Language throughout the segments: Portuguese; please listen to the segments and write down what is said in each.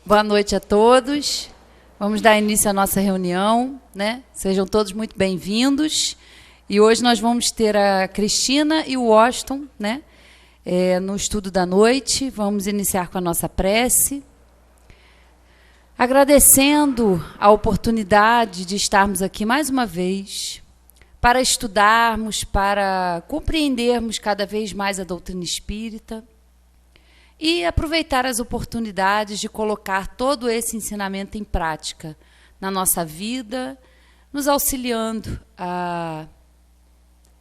Boa noite a todos. Vamos dar início à nossa reunião, né? Sejam todos muito bem-vindos. E hoje nós vamos ter a Cristina e o Washington, né? No estudo da noite. Vamos iniciar com a nossa prece. Agradecendo a oportunidade de estarmos aqui mais uma vez, para estudarmos, para compreendermos cada vez mais a doutrina espírita e aproveitar as oportunidades de colocar todo esse ensinamento em prática na nossa vida, nos auxiliando a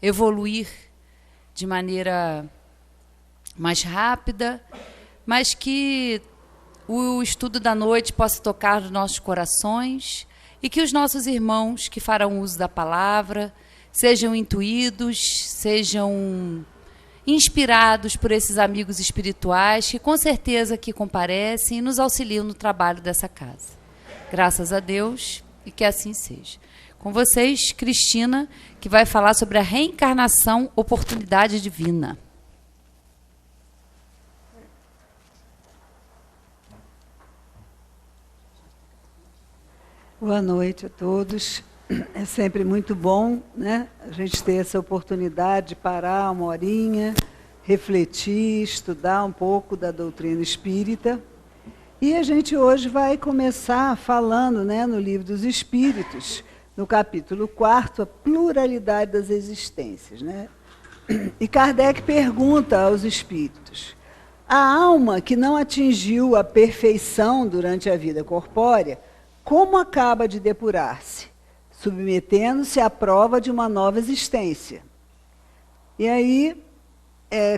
evoluir de maneira mais rápida, mas que o estudo da noite possa tocar nos nossos corações e que os nossos irmãos que farão uso da palavra sejam intuídos, sejam inspirados por esses amigos espirituais que com certeza aqui comparecem e nos auxiliam no trabalho dessa casa. Graças a Deus e que assim seja. Com vocês, Cristina, que vai falar sobre a reencarnação, oportunidade divina. Boa noite a todos. É sempre muito bom, né, a gente ter essa oportunidade de parar uma horinha, refletir, estudar um pouco da doutrina espírita. E a gente hoje vai começar falando, né, no Livro dos Espíritos, no capítulo 4, a pluralidade das existências, né? E Kardec pergunta aos espíritos: a alma que não atingiu a perfeição durante a vida corpórea, como acaba de depurar-se? Submetendo-se à prova de uma nova existência. E aí,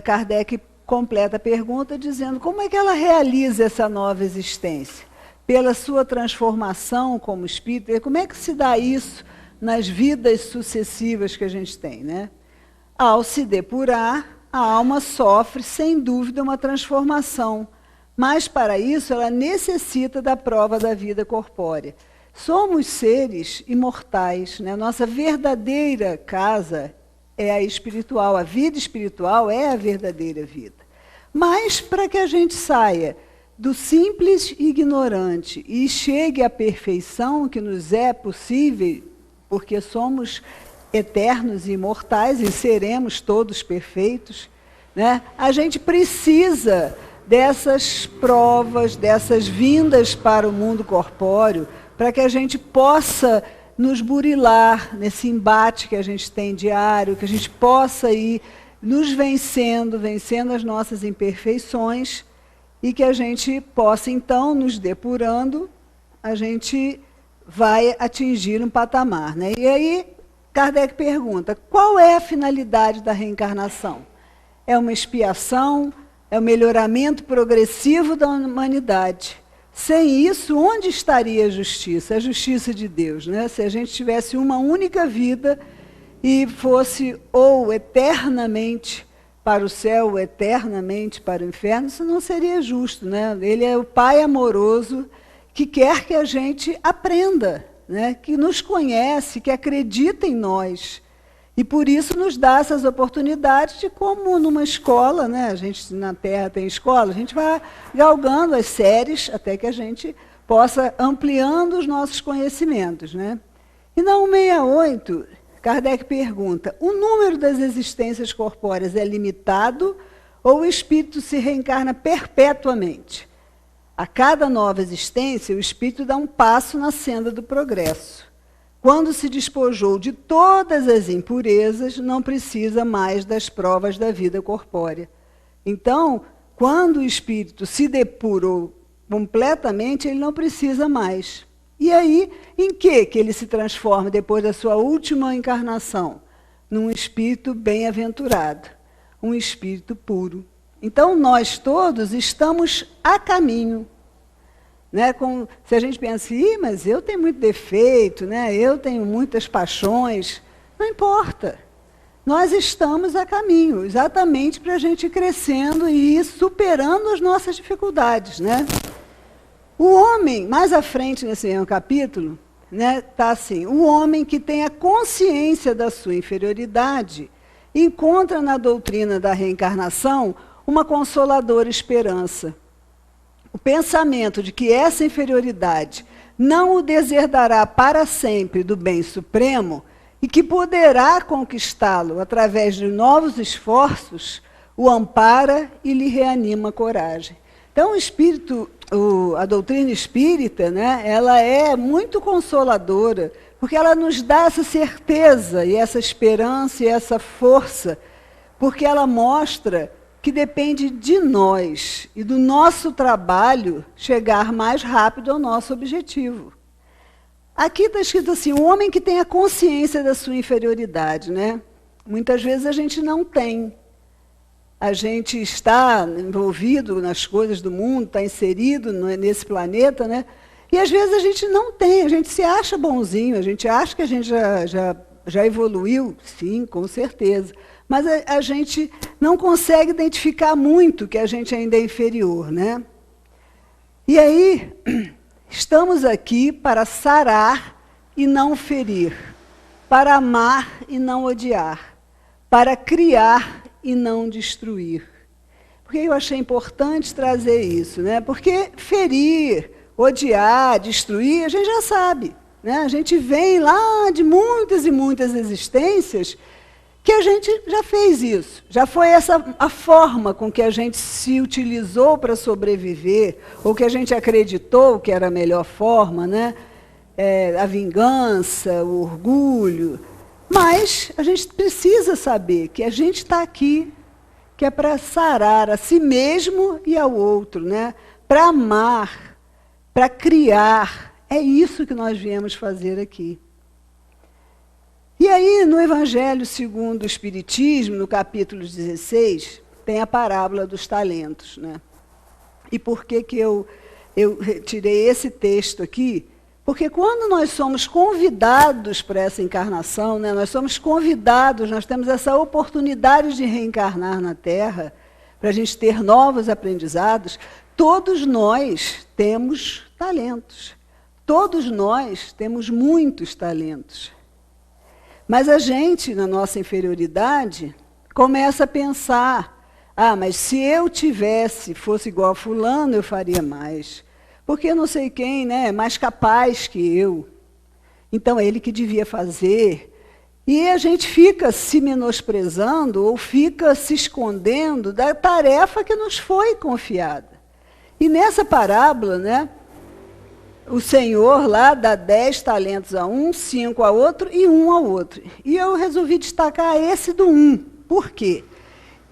Kardec completa a pergunta dizendo como é que ela realiza essa nova existência? Pela sua transformação como espírito, e como é que se dá isso nas vidas sucessivas que a gente tem, né? Ao se depurar, a alma sofre, sem dúvida, uma transformação, mas para isso ela necessita da prova da vida corpórea. Somos seres imortais, né? Nossa verdadeira casa é a espiritual, a vida espiritual é a verdadeira vida. Mas para que a gente saia do simples ignorante e chegue à perfeição que nos é possível, porque somos eternos e imortais e seremos todos perfeitos, né? A gente precisa dessas provas, dessas vindas para o mundo corpóreo, para que a gente possa nos burilar nesse embate que a gente tem diário, que a gente possa ir nos vencendo as nossas imperfeições e que a gente possa, então, nos depurando, a gente vai atingir um patamar, né? E aí, Kardec pergunta, qual é a finalidade da reencarnação? É uma expiação? É o melhoramento progressivo da humanidade? Sem isso, onde estaria a justiça? A justiça de Deus, né? Se a gente tivesse uma única vida e fosse ou eternamente para o céu, ou eternamente para o inferno, isso não seria justo, né? Ele é o Pai amoroso que quer que a gente aprenda, né? Que nos conhece, que acredita em nós. E por isso nos dá essas oportunidades de, como numa escola, né? A gente na Terra tem escola, a gente vai galgando as séries até que a gente possa ampliando os nossos conhecimentos, né? E na 168, Kardec pergunta, o número das existências corpóreas é limitado ou o espírito se reencarna perpetuamente? A cada nova existência, o espírito dá um passo na senda do progresso. Quando se despojou de todas as impurezas, não precisa mais das provas da vida corpórea. Então, quando o espírito se depurou completamente, ele não precisa mais. E aí, em que ele se transforma depois da sua última encarnação? Num espírito bem-aventurado, um espírito puro. Então, nós todos estamos a caminho. Né? Se a gente pensa, mas eu tenho muito defeito, né? Eu tenho muitas paixões, não importa. Nós estamos a caminho, exatamente para a gente ir crescendo e ir superando as nossas dificuldades, né? O homem, mais à frente nesse mesmo capítulo, né, tá assim, o homem que tem a consciência da sua inferioridade encontra na doutrina da reencarnação uma consoladora esperança. o pensamento de que essa inferioridade não o deserdará para sempre do bem supremo e que poderá conquistá-lo através de novos esforços, o ampara e lhe reanima a coragem. Então, a doutrina espírita, né, ela é muito consoladora, porque ela nos dá essa certeza e essa esperança e essa força, porque ela mostra que depende de nós e do nosso trabalho chegar mais rápido ao nosso objetivo. Aqui está escrito assim, o homem que tem a consciência da sua inferioridade, né? Muitas vezes a gente não tem. A gente está envolvido nas coisas do mundo, está inserido nesse planeta, né? E às vezes a gente não tem, a gente se acha bonzinho, a gente acha que a gente já evoluiu, sim, com certeza. Mas a gente não consegue identificar muito que a gente ainda é inferior, né? E aí, estamos aqui para sarar e não ferir, para amar e não odiar, para criar e não destruir. Por que eu achei importante trazer isso, né? Porque ferir, odiar, destruir, a gente já sabe, né? A gente vem lá de muitas e muitas existências que a gente já fez isso. Já foi essa a forma com que a gente se utilizou para sobreviver, ou que a gente acreditou que era a melhor forma, né? A vingança, o orgulho. Mas a gente precisa saber que a gente está aqui, que é para sarar a si mesmo e ao outro, né? Para amar, para criar. É isso que nós viemos fazer aqui. E aí, no Evangelho segundo o Espiritismo, no capítulo 16, tem a parábola dos talentos, né? E por que eu tirei esse texto aqui? Porque quando nós somos convidados para essa encarnação, né, nós somos convidados, nós temos essa oportunidade de reencarnar na Terra, para a gente ter novos aprendizados, todos nós temos talentos. Todos nós temos muitos talentos. Mas a gente, na nossa inferioridade, começa a pensar, mas se eu fosse igual a fulano, eu faria mais. Porque não sei quem, né, é mais capaz que eu. Então, é ele que devia fazer. E a gente fica se menosprezando ou fica se escondendo da tarefa que nos foi confiada. E nessa parábola, né, o Senhor lá dá 10 talentos a um, 5 a outro e 1 ao outro. E eu resolvi destacar esse do 1. Por quê?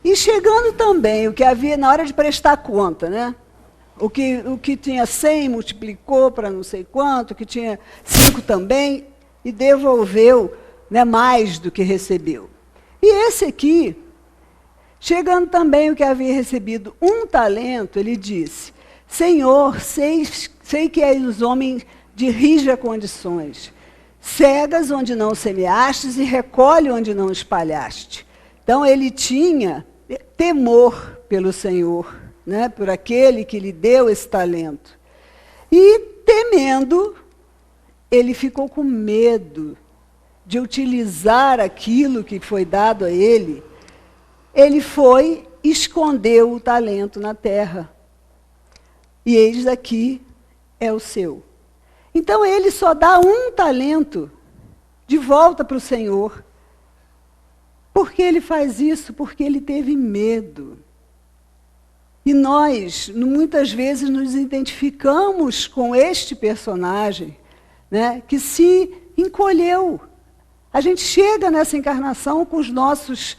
E chegando também o que havia na hora de prestar conta, né? O que tinha 100 multiplicou para não sei quanto, o que tinha 5 também, e devolveu, né, mais do que recebeu. E esse aqui, chegando também o que havia recebido 1 talento, ele disse, Senhor, sei que és homem de rija condições, cegas onde não semeastes e recolhe onde não espalhaste. Então ele tinha temor pelo Senhor, né, por aquele que lhe deu esse talento. E temendo, ele ficou com medo de utilizar aquilo que foi dado a ele. Ele foi e escondeu o talento na terra. E eis aqui é o seu. Então ele só dá 1 talento de volta para o Senhor. Por que ele faz isso? Porque ele teve medo. E nós, muitas vezes, nos identificamos com este personagem, né, que se encolheu. A gente chega nessa encarnação com os nossos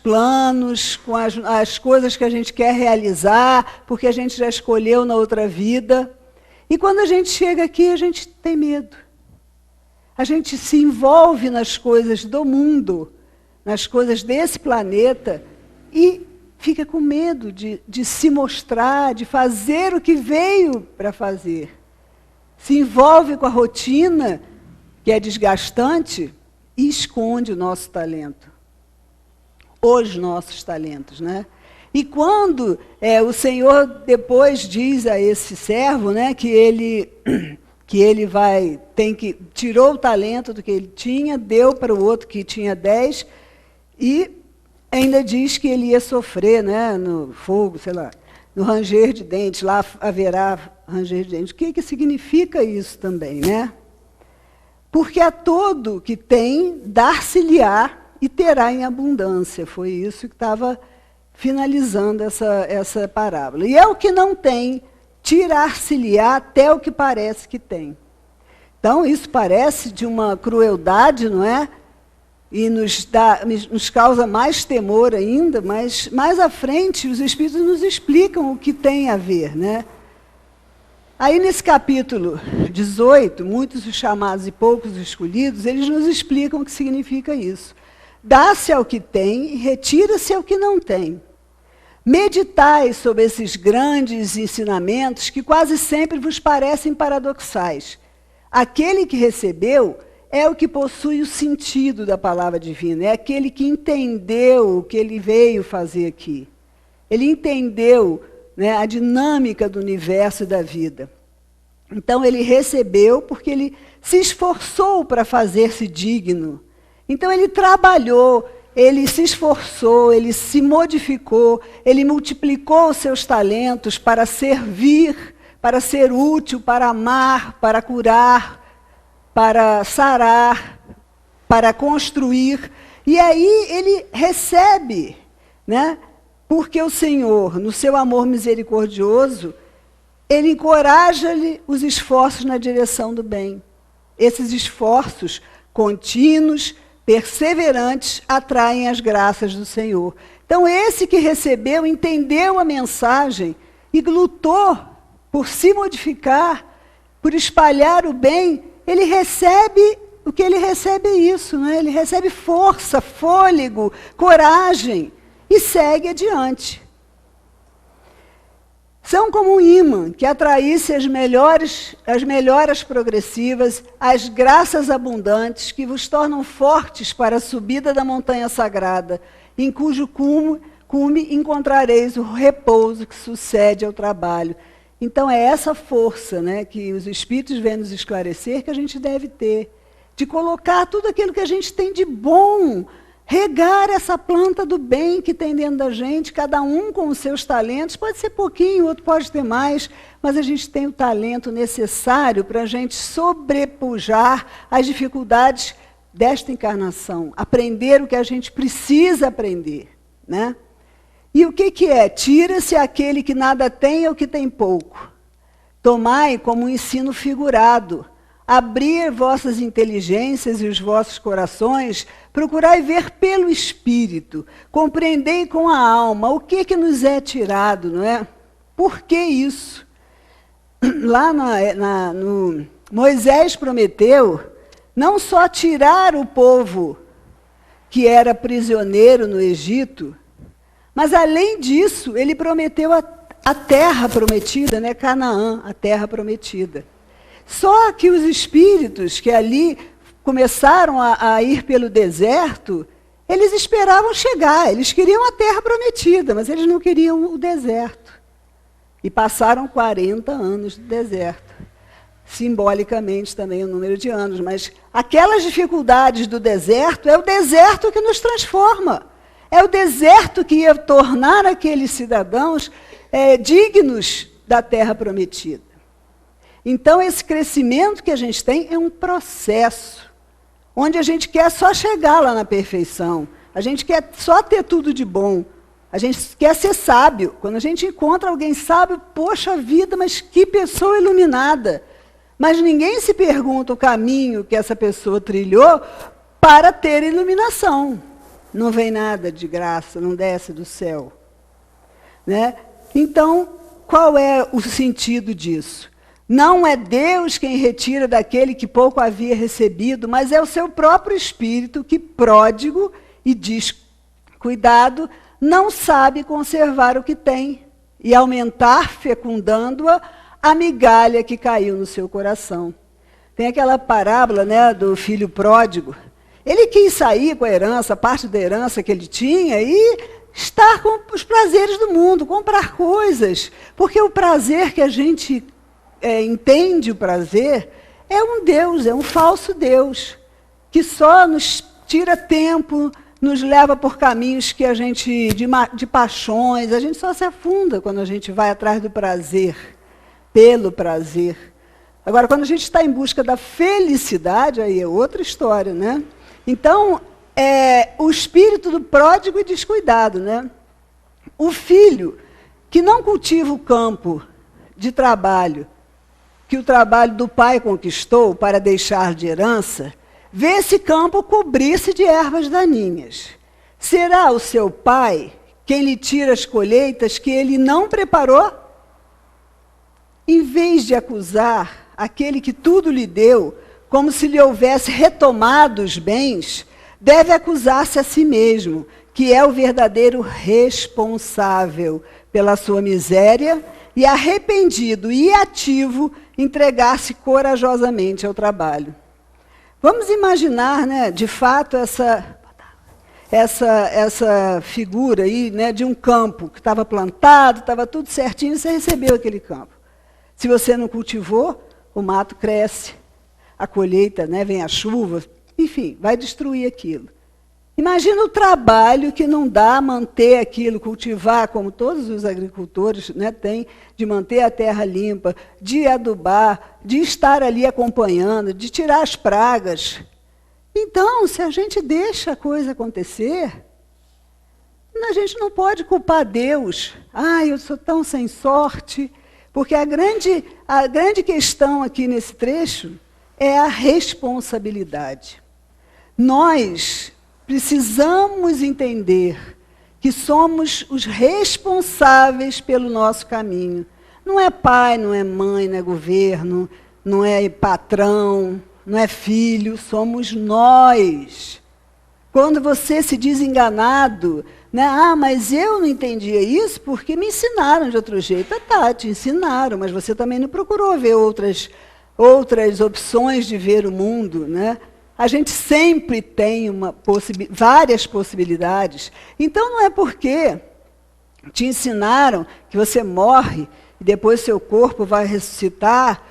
planos, com as coisas que a gente quer realizar, porque a gente já escolheu na outra vida. E quando a gente chega aqui, a gente tem medo. A gente se envolve nas coisas do mundo, nas coisas desse planeta, e fica com medo de se mostrar, de fazer o que veio para fazer. Se envolve com a rotina, que é desgastante, e esconde o nosso talento. Os nossos talentos, né? E quando o Senhor depois diz a esse servo, né, que ele tirou o talento do que ele tinha, deu para o outro que tinha 10, e ainda diz que ele ia sofrer, né, no fogo, sei lá. no ranger de dentes, lá haverá ranger de dentes. O que significa isso também, né? Porque a todo que tem, dar-se-lhe-á e terá em abundância. Foi isso que estava finalizando essa parábola. E é o que não tem, tirar-se-lhe-á até o que parece que tem. Então, isso parece de uma crueldade, não é? E nos causa mais temor ainda, mas mais à frente os Espíritos nos explicam o que tem a ver, né? Aí nesse capítulo 18, muitos os chamados e poucos os escolhidos, eles nos explicam o que significa isso. Dá-se ao que tem e retira-se ao que não tem. Meditai sobre esses grandes ensinamentos que quase sempre vos parecem paradoxais. Aquele que recebeu é o que possui o sentido da palavra divina, é aquele que entendeu o que ele veio fazer aqui. Ele entendeu, né, a dinâmica do universo e da vida. Então ele recebeu porque ele se esforçou para fazer-se digno. Então ele trabalhou, ele se esforçou, ele se modificou, ele multiplicou os seus talentos para servir, para ser útil, para amar, para curar, para sarar, para construir. E aí ele recebe, né? Porque o Senhor, no seu amor misericordioso, ele encoraja-lhe os esforços na direção do bem. Esses esforços contínuos, perseverantes, atraem as graças do Senhor. Então, esse que recebeu, entendeu a mensagem e lutou por se modificar, por espalhar o bem, ele recebe, o que ele recebe é isso, né? Ele recebe força, fôlego, coragem e segue adiante. São como um imã que atraísse as melhoras progressivas, as graças abundantes que vos tornam fortes para a subida da montanha sagrada, em cujo cume encontrareis o repouso que sucede ao trabalho. Então é essa força, né, que os Espíritos vêm nos esclarecer que a gente deve ter, de colocar tudo aquilo que a gente tem de bom, regar essa planta do bem que tem dentro da gente, cada um com os seus talentos, pode ser pouquinho, outro pode ter mais, mas a gente tem o talento necessário para a gente sobrepujar as dificuldades desta encarnação, aprender o que a gente precisa aprender, né? E o que é? Tira-se aquele que nada tem ao que tem pouco. Tomai como um ensino figurado. Abrir vossas inteligências e os vossos corações, procurai ver pelo Espírito, compreendei com a alma o que nos é tirado, não é? Por que isso? Lá no Moisés prometeu não só tirar o povo que era prisioneiro no Egito, mas além disso, ele prometeu a terra prometida, né? Canaã, a terra prometida. Só que os espíritos que ali começaram a ir pelo deserto, eles esperavam chegar, eles queriam a terra prometida, mas eles não queriam o deserto. E passaram 40 anos no deserto. Simbolicamente também o número de anos, mas aquelas dificuldades do deserto, é o deserto que nos transforma. É o deserto que ia tornar aqueles cidadãos dignos da terra prometida. Então, esse crescimento que a gente tem é um processo, onde a gente quer só chegar lá na perfeição, a gente quer só ter tudo de bom, a gente quer ser sábio. Quando a gente encontra alguém sábio, poxa vida, mas que pessoa iluminada. Mas ninguém se pergunta o caminho que essa pessoa trilhou para ter iluminação. Não vem nada de graça, não desce do céu, né? Então, qual é o sentido disso? Não é Deus quem retira daquele que pouco havia recebido, mas é o seu próprio Espírito que, pródigo e descuidado, não sabe conservar o que tem e aumentar, fecundando-a, a migalha que caiu no seu coração. Tem aquela parábola, né, do filho pródigo. Ele quis sair com a herança, a parte da herança que ele tinha, e estar com os prazeres do mundo, comprar coisas. Porque o prazer que a gente entende, o prazer, é um Deus, é um falso Deus, que só nos tira tempo, nos leva por caminhos que a gente, de paixões, a gente só se afunda quando a gente vai atrás do prazer, pelo prazer. Agora, quando a gente está em busca da felicidade, aí é outra história, né? Então, o espírito do pródigo e descuidado, né? O filho que não cultiva o campo de trabalho, que o trabalho do pai conquistou para deixar de herança, vê esse campo cobrir-se de ervas daninhas. Será o seu pai quem lhe tira as colheitas que ele não preparou? Em vez de acusar aquele que tudo lhe deu, como se lhe houvesse retomado os bens, deve acusar-se a si mesmo, que é o verdadeiro responsável pela sua miséria, e arrependido e ativo, entregar-se corajosamente ao trabalho. Vamos imaginar, né, de fato, essa figura aí, né, de um campo que estava plantado, estava tudo certinho, e você recebeu aquele campo. Se você não cultivou, o mato cresce, a colheita, né, vem a chuva, enfim, vai destruir aquilo. Imagina o trabalho que não dá manter aquilo, cultivar, como todos os agricultores, né, têm, de manter a terra limpa, de adubar, de estar ali acompanhando, de tirar as pragas. Então, se a gente deixa a coisa acontecer, a gente não pode culpar Deus. Eu sou tão sem sorte. Porque a grande questão aqui nesse trecho é a responsabilidade. Nós precisamos entender que somos os responsáveis pelo nosso caminho. Não é pai, não é mãe, não é governo, não é patrão, não é filho, somos nós. Quando você se diz enganado, né? Mas eu não entendia isso porque me ensinaram de outro jeito. Te ensinaram, mas você também não procurou ver outras opções de ver o mundo, né? A gente sempre tem várias possibilidades. Então, não é porque te ensinaram que você morre e depois seu corpo vai ressuscitar,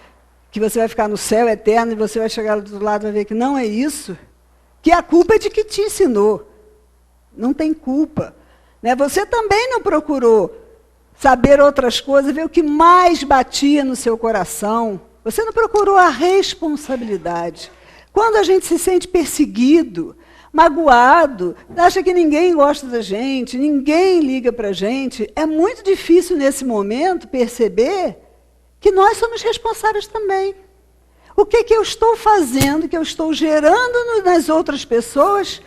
que você vai ficar no céu eterno e você vai chegar do outro lado e vai ver que não é isso, que a culpa é de que te ensinou. Não tem culpa. Né? Você também não procurou saber outras coisas, ver o que mais batia no seu coração. Você não procurou a responsabilidade. Quando a gente se sente perseguido, magoado, acha que ninguém gosta da gente, ninguém liga para a gente, é muito difícil nesse momento perceber que nós somos responsáveis também. O que eu estou fazendo, que eu estou gerando nas outras pessoas,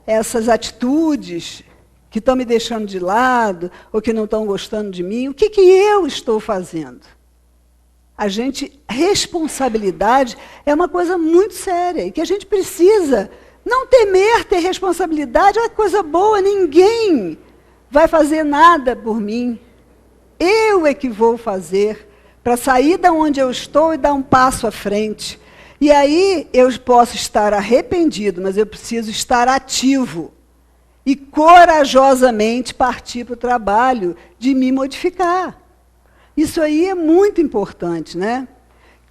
essas atitudes que estão me deixando de lado, ou que não estão gostando de mim, o que eu estou fazendo? Responsabilidade é uma coisa muito séria, e que a gente precisa não temer ter responsabilidade, é uma coisa boa, ninguém vai fazer nada por mim. Eu é que vou fazer, para sair de onde eu estou e dar um passo à frente. E aí eu posso estar arrependido, mas eu preciso estar ativo e corajosamente partir para o trabalho de me modificar. Isso aí é muito importante, né?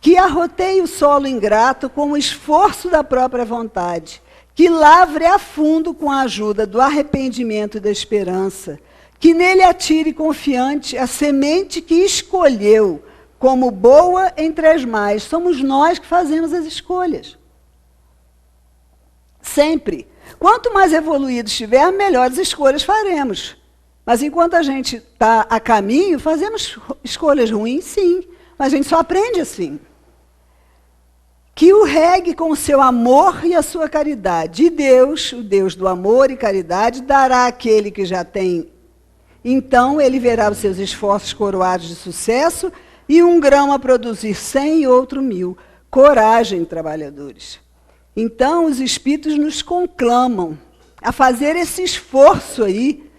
Que arroteie o solo ingrato com o esforço da própria vontade, que lavre a fundo com a ajuda do arrependimento e da esperança, que nele atire confiante a semente que escolheu, como boa entre as mais. Somos nós que fazemos as escolhas. Sempre. Quanto mais evoluído estiver, melhores escolhas faremos. Mas enquanto a gente está a caminho, fazemos escolhas ruins, sim. Mas a gente só aprende assim. Que o regue com o seu amor e a sua caridade. E Deus, o Deus do amor e caridade, dará àquele que já tem. Então ele verá os seus esforços coroados de sucesso, e um grão a produzir 100 e outro 1000. Coragem, trabalhadores. Então, os espíritos nos conclamam a fazer esse esforço aí,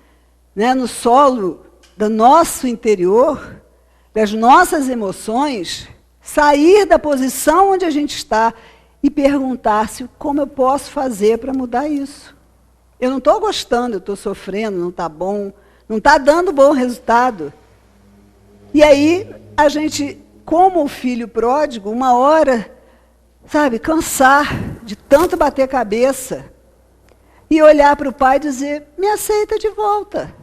né, no solo do nosso interior, das nossas emoções, sair da posição onde a gente está e perguntar-se como eu posso fazer para mudar isso. Eu não estou gostando, eu estou sofrendo, não está bom, não está dando bom resultado. E aí, a gente, como o filho pródigo, uma hora, cansar de tanto bater cabeça, e olhar para o Pai e dizer, me aceita de volta.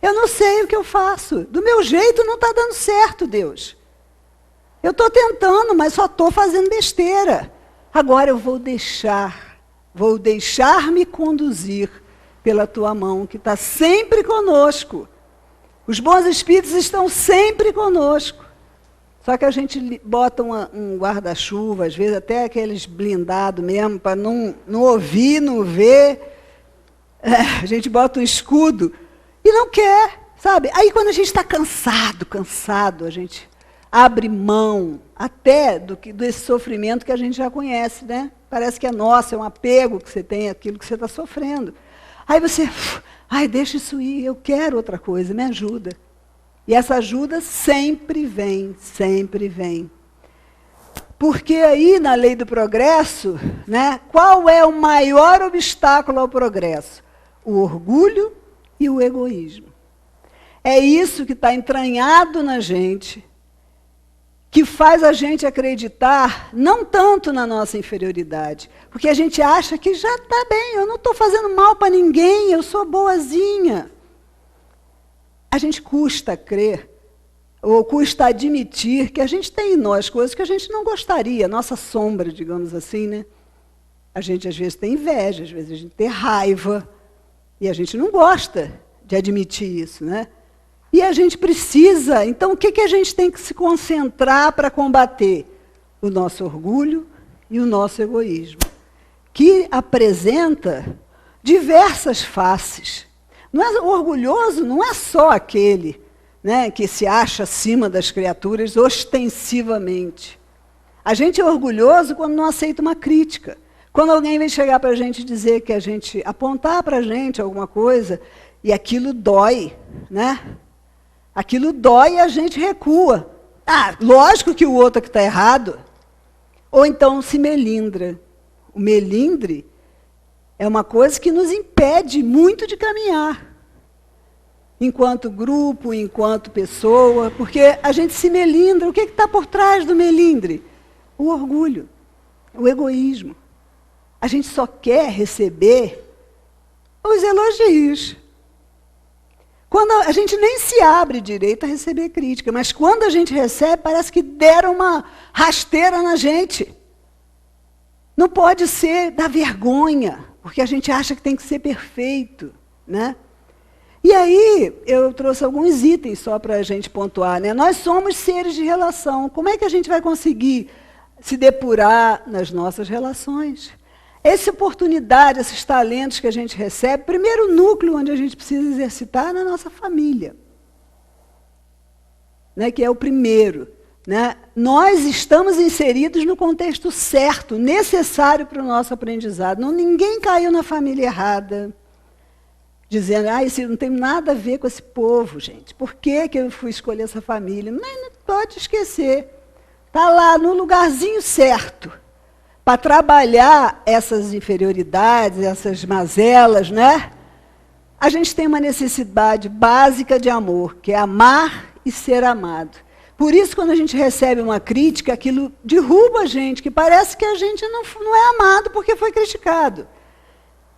Eu não sei o que eu faço. Do meu jeito não está dando certo, Deus. Eu estou tentando, mas só estou fazendo besteira. Agora eu vou deixar-me conduzir pela tua mão, que está sempre conosco. Os bons espíritos estão sempre conosco. Só que a gente bota um guarda-chuva, às vezes até aqueles blindados mesmo, para não ouvir, não ver. A gente bota um escudo e não quer, sabe? Aí quando a gente está cansado, a gente abre mão até desse sofrimento que a gente já conhece, né? Parece que é nosso, é um apego que você tem àquilo que você está sofrendo. Aí você, deixa isso ir, eu quero outra coisa, me ajuda. E essa ajuda sempre vem, sempre vem. Porque aí, na lei do progresso, né, qual é o maior obstáculo ao progresso? O orgulho e o egoísmo. É isso que está entranhado na gente, que faz a gente acreditar não tanto na nossa inferioridade, porque a gente acha que já está bem, eu não estou fazendo mal para ninguém, eu sou boazinha. A gente custa crer, ou custa admitir que a gente tem em nós coisas que a gente não gostaria, nossa sombra, digamos assim, né? A gente às vezes tem inveja, às vezes a gente tem raiva, e a gente não gosta de admitir isso, né? E a gente precisa, então o que a gente tem que se concentrar para combater? O nosso orgulho e o nosso egoísmo, que apresenta diversas faces. Não é, o orgulhoso não é só aquele, né, que se acha acima das criaturas ostensivamente. A gente é orgulhoso quando não aceita uma crítica. Quando alguém vem chegar para a gente dizer que a gente, apontar para a gente alguma coisa, e aquilo dói, né? Aquilo dói e a gente recua. Lógico que o outro é que está errado. Ou então se melindra. O melindre é uma coisa que nos impede muito de caminhar. Enquanto grupo, enquanto pessoa, porque a gente se melindra. O que está por trás do melindre? O orgulho, o egoísmo. A gente só quer receber os elogios. Quando a gente nem se abre direito a receber crítica, mas quando a gente recebe, parece que deram uma rasteira na gente. Não pode ser da vergonha, porque a gente acha que tem que ser perfeito, né? E aí, eu trouxe alguns itens só para a gente pontuar, né? Nós somos seres de relação. Como é que a gente vai conseguir se depurar nas nossas relações? Essa oportunidade, esses talentos que a gente recebe, primeiro núcleo onde a gente precisa exercitar é na nossa família, né? Que é o primeiro. Né? Nós estamos inseridos no contexto certo, necessário para o nosso aprendizado. Ninguém caiu na família errada, dizendo, isso não tem nada a ver com esse povo, gente. Por que eu fui escolher essa família? Não pode esquecer. Está lá no lugarzinho certo, para trabalhar essas inferioridades, essas mazelas, né? A gente tem uma necessidade básica de amor, que é amar e ser amado. Por isso, quando a gente recebe uma crítica, aquilo derruba a gente, que parece que a gente não é amado porque foi criticado.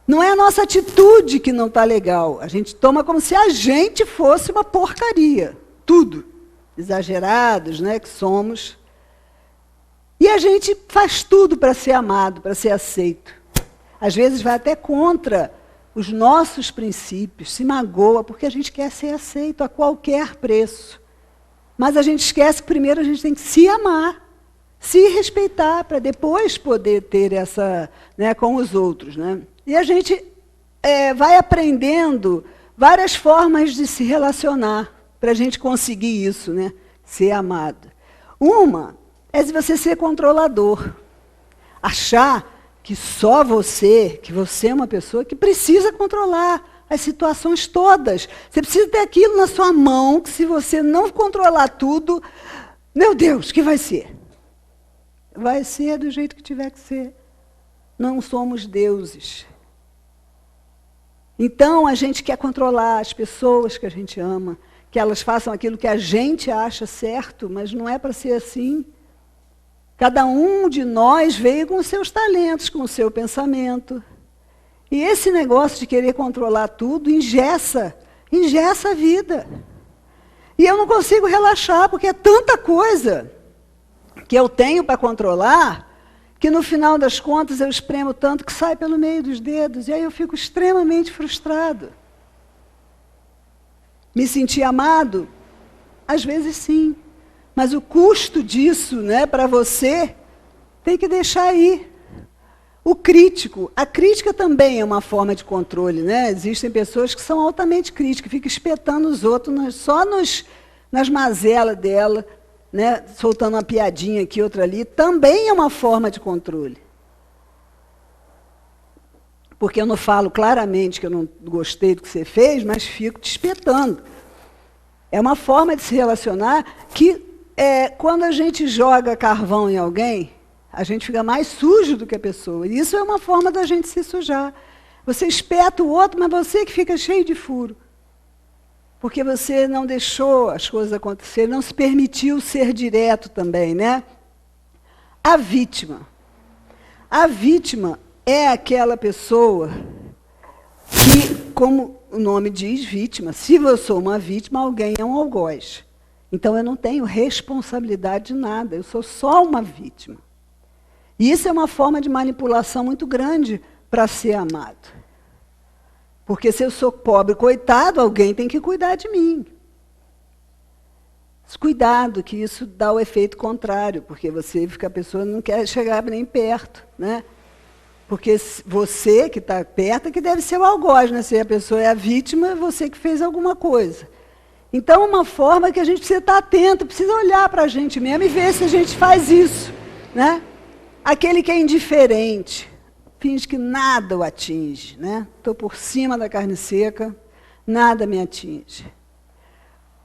Não é a nossa atitude que não está legal. A gente toma como se a gente fosse uma porcaria. Tudo. Exagerados, né, que somos. E a gente faz tudo para ser amado, para ser aceito. Às vezes vai até contra os nossos princípios, se magoa, porque a gente quer ser aceito a qualquer preço. Mas a gente esquece que primeiro a gente tem que se amar, se respeitar, para depois poder ter essa, né, com os outros. Né? E a gente vai aprendendo várias formas de se relacionar para a gente conseguir isso, né? Ser amado. Uma é se você ser controlador. Achar que só você, que você é uma pessoa que precisa controlar as situações todas. Você precisa ter aquilo na sua mão, que se você não controlar tudo, meu Deus, o que vai ser? Vai ser do jeito que tiver que ser. Não somos deuses. Então, a gente quer controlar as pessoas que a gente ama, que elas façam aquilo que a gente acha certo, mas não é para ser assim. Cada um de nós veio com os seus talentos, com o seu pensamento. E esse negócio de querer controlar tudo engessa a vida. E eu não consigo relaxar, porque é tanta coisa que eu tenho para controlar, que no final das contas eu espremo tanto que sai pelo meio dos dedos, e aí eu fico extremamente frustrado. Me sentir amado? Às vezes sim. Mas o custo disso, né, para você, tem que deixar aí. O crítico, a crítica também é uma forma de controle, né? Existem pessoas que são altamente críticas, ficam espetando os outros só nas mazelas dela, né? Soltando uma piadinha aqui, outra ali, também é uma forma de controle. Porque eu não falo claramente que eu não gostei do que você fez, mas fico te espetando. É uma forma de se relacionar que, quando a gente joga carvão em alguém, a gente fica mais sujo do que a pessoa. E isso é uma forma da gente se sujar. Você espeta o outro, mas você que fica cheio de furo. Porque você não deixou as coisas acontecerem, não se permitiu ser direto também, né? A vítima. A vítima é aquela pessoa que, como o nome diz, vítima. Se eu sou uma vítima, alguém é um algoz. Então eu não tenho responsabilidade de nada, eu sou só uma vítima. E isso é uma forma de manipulação muito grande para ser amado. Porque se eu sou pobre, coitado, alguém tem que cuidar de mim. Cuidado, que isso dá o efeito contrário, porque a pessoa não quer chegar nem perto, né? Porque você que está perto é que deve ser o algoz, né? Se a pessoa é a vítima, é você que fez alguma coisa. Então, uma forma que a gente precisa estar atento, precisa olhar para a gente mesmo e ver se a gente faz isso, né? Aquele que é indiferente, finge que nada o atinge, né? Estou por cima da carne seca, nada me atinge.